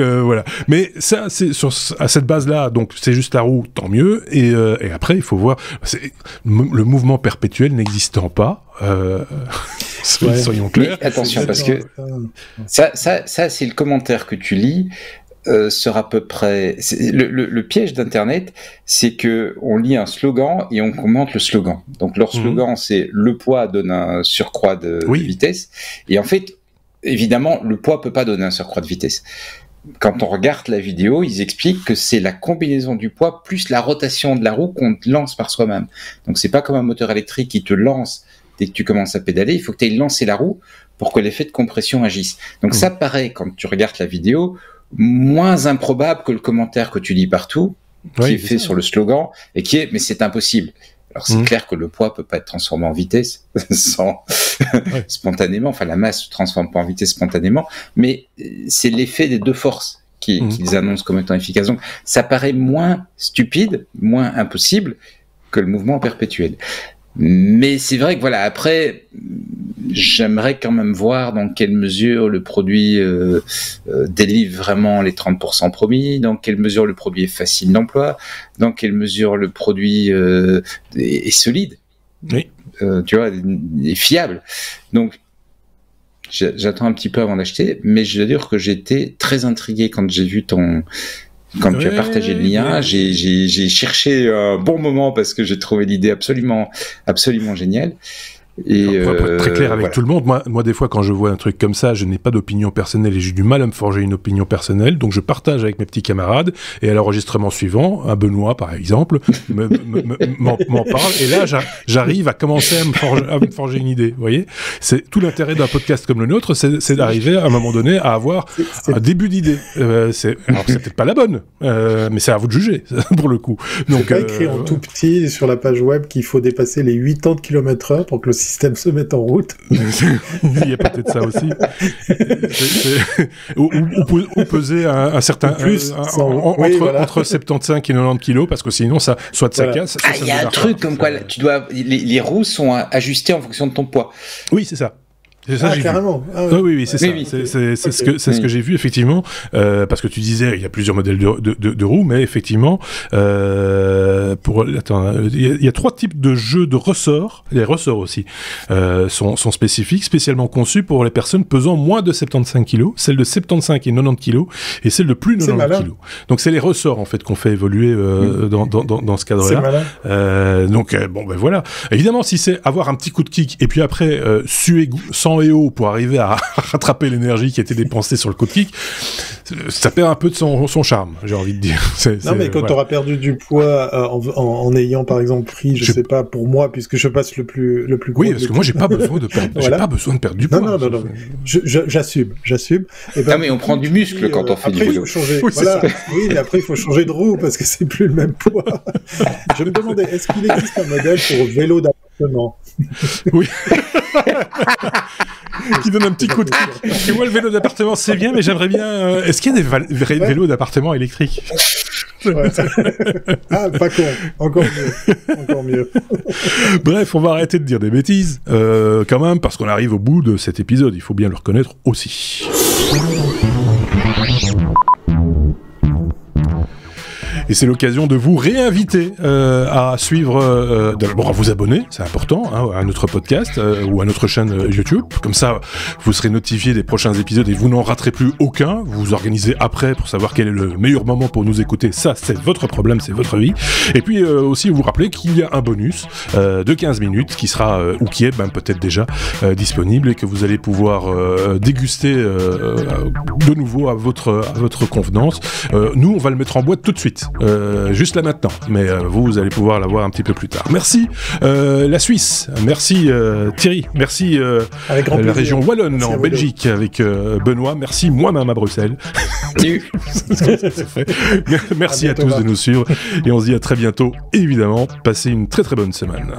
voilà. Mais ça, c'est à cette base-là, donc c'est juste la roue, tant mieux. Et après, il faut voir. Le mouvement perpétuel n'existant pas. Soyons clairs. Mais attention, parce que ça, c'est le commentaire que tu lis. Sera à peu près... Le piège d'Internet, c'est que on lit un slogan et on commente le slogan. Donc leur slogan, c'est « le poids donne un surcroît de vitesse ». Et en fait, évidemment, le poids peut pas donner un surcroît de vitesse. Quand on regarde la vidéo, ils expliquent que c'est la combinaison du poids plus la rotation de la roue qu'on lance par soi-même. Donc c'est pas comme un moteur électrique qui te lance dès que tu commences à pédaler. Il faut que tu ailles lancer la roue pour que l'effet de compression agisse. Donc ça paraît, quand tu regardes la vidéo, moins improbable que le commentaire que tu lis partout, qui est fait sur le slogan, et qui est « mais c'est impossible ». Alors c'est clair que le poids peut pas être transformé en vitesse spontanément, enfin la masse se transforme pas en vitesse spontanément, mais c'est l'effet des 2 forces qu'ils annoncent comme étant efficaces. Donc ça paraît moins stupide, moins impossible que le mouvement perpétuel. Mais c'est vrai que voilà, après, j'aimerais quand même voir dans quelle mesure le produit délivre vraiment les 30% promis, dans quelle mesure le produit est facile d'emploi, dans quelle mesure le produit est solide, tu vois, est fiable. Donc, j'attends un petit peu avant d'acheter, mais je dois dire que j'étais très intrigué quand j'ai vu Quand tu as partagé le lien, j'ai cherché un bon moment parce que j'ai trouvé l'idée absolument géniale. Et pour être très clair avec tout le monde, moi des fois quand je vois un truc comme ça, je n'ai pas d'opinion personnelle et j'ai du mal à me forger une opinion personnelle, donc je partage avec mes petits camarades et à l'enregistrement suivant, un Benoît par exemple m'en parle et là j'arrive à commencer à me forger une idée. Vous voyez, c'est tout l'intérêt d'un podcast comme le nôtre, c'est d'arriver à un moment donné à avoir un début d'idée. Alors c'est peut-être pas la bonne, mais c'est à vous de juger pour le coup. Donc c'est pas écrit en tout petit sur la page web qu'il faut dépasser les 80 km/h pour que le système se mette en route. Il y a peut-être ça aussi. Ou peser un certain... Plus, entre 75 et 90 kilos, parce que sinon, ça casse. Il y a un truc comme quoi les roues sont ajustées en fonction de ton poids. Oui, c'est ça. C'est ça, carrément. Oui, c'est ça. C'est ce que j'ai vu, effectivement, parce que tu disais, il y a plusieurs modèles de roues, mais effectivement, il y a 3 types de jeux de ressorts. Les ressorts aussi sont spécifiques, spécialement conçus pour les personnes pesant moins de 75 kg, celles de 75 et 90 kg, et celles de plus de 90 kg. Donc c'est les ressorts, en fait, qu'on fait évoluer dans ce cadre-là. Donc, bon, ben voilà. Évidemment, si c'est avoir un petit coup de kick, et puis après, suer sang et eau pour arriver à rattraper l'énergie qui a été dépensée sur le coup de kick, ça perd un peu de son charme, j'ai envie de dire. Mais quand tu auras perdu du poids en ayant par exemple pris, je sais pas, pour moi, puisque je passe le plus gros. Oui, parce que moi j'ai pas besoin de perdre du poids. Non. J'assume. Et ben, non, mais on prend du muscle quand on fait du vélo. Oui, mais après il faut changer de roue parce que c'est plus le même poids. Je me demandais, est-ce qu'il existe un modèle pour vélo d'appartement? Oui. Qui donne un petit coup de kick. Et moi, le vélo d'appartement, c'est bien, mais j'aimerais bien... Est-ce qu'il y a des vélos d'appartement électriques? Ah, pas con. Encore mieux. Bref, on va arrêter de dire des bêtises, quand même, parce qu'on arrive au bout de cet épisode. Il faut bien le reconnaître aussi. Et c'est l'occasion de vous réinviter à suivre, d'abord à vous abonner, c'est important, hein, à notre podcast ou à notre chaîne YouTube. Comme ça, vous serez notifié des prochains épisodes et vous n'en raterez plus aucun. Vous vous organisez après pour savoir quel est le meilleur moment pour nous écouter. Ça, c'est votre problème, c'est votre vie. Et puis aussi vous rappeler qu'il y a un bonus de 15 minutes qui sera, ou qui est peut-être déjà disponible et que vous allez pouvoir déguster de nouveau à votre convenance. Nous, on va le mettre en boîte tout de suite, juste là maintenant. Mais vous allez pouvoir l'avoir un petit peu plus tard. Merci la Suisse, merci Thierry, merci la région Wallonne merci en Belgique avec Benoît, merci moi-même à Bruxelles. Merci à tous de nous suivre et on se dit à très bientôt. Évidemment, passez une très très bonne semaine.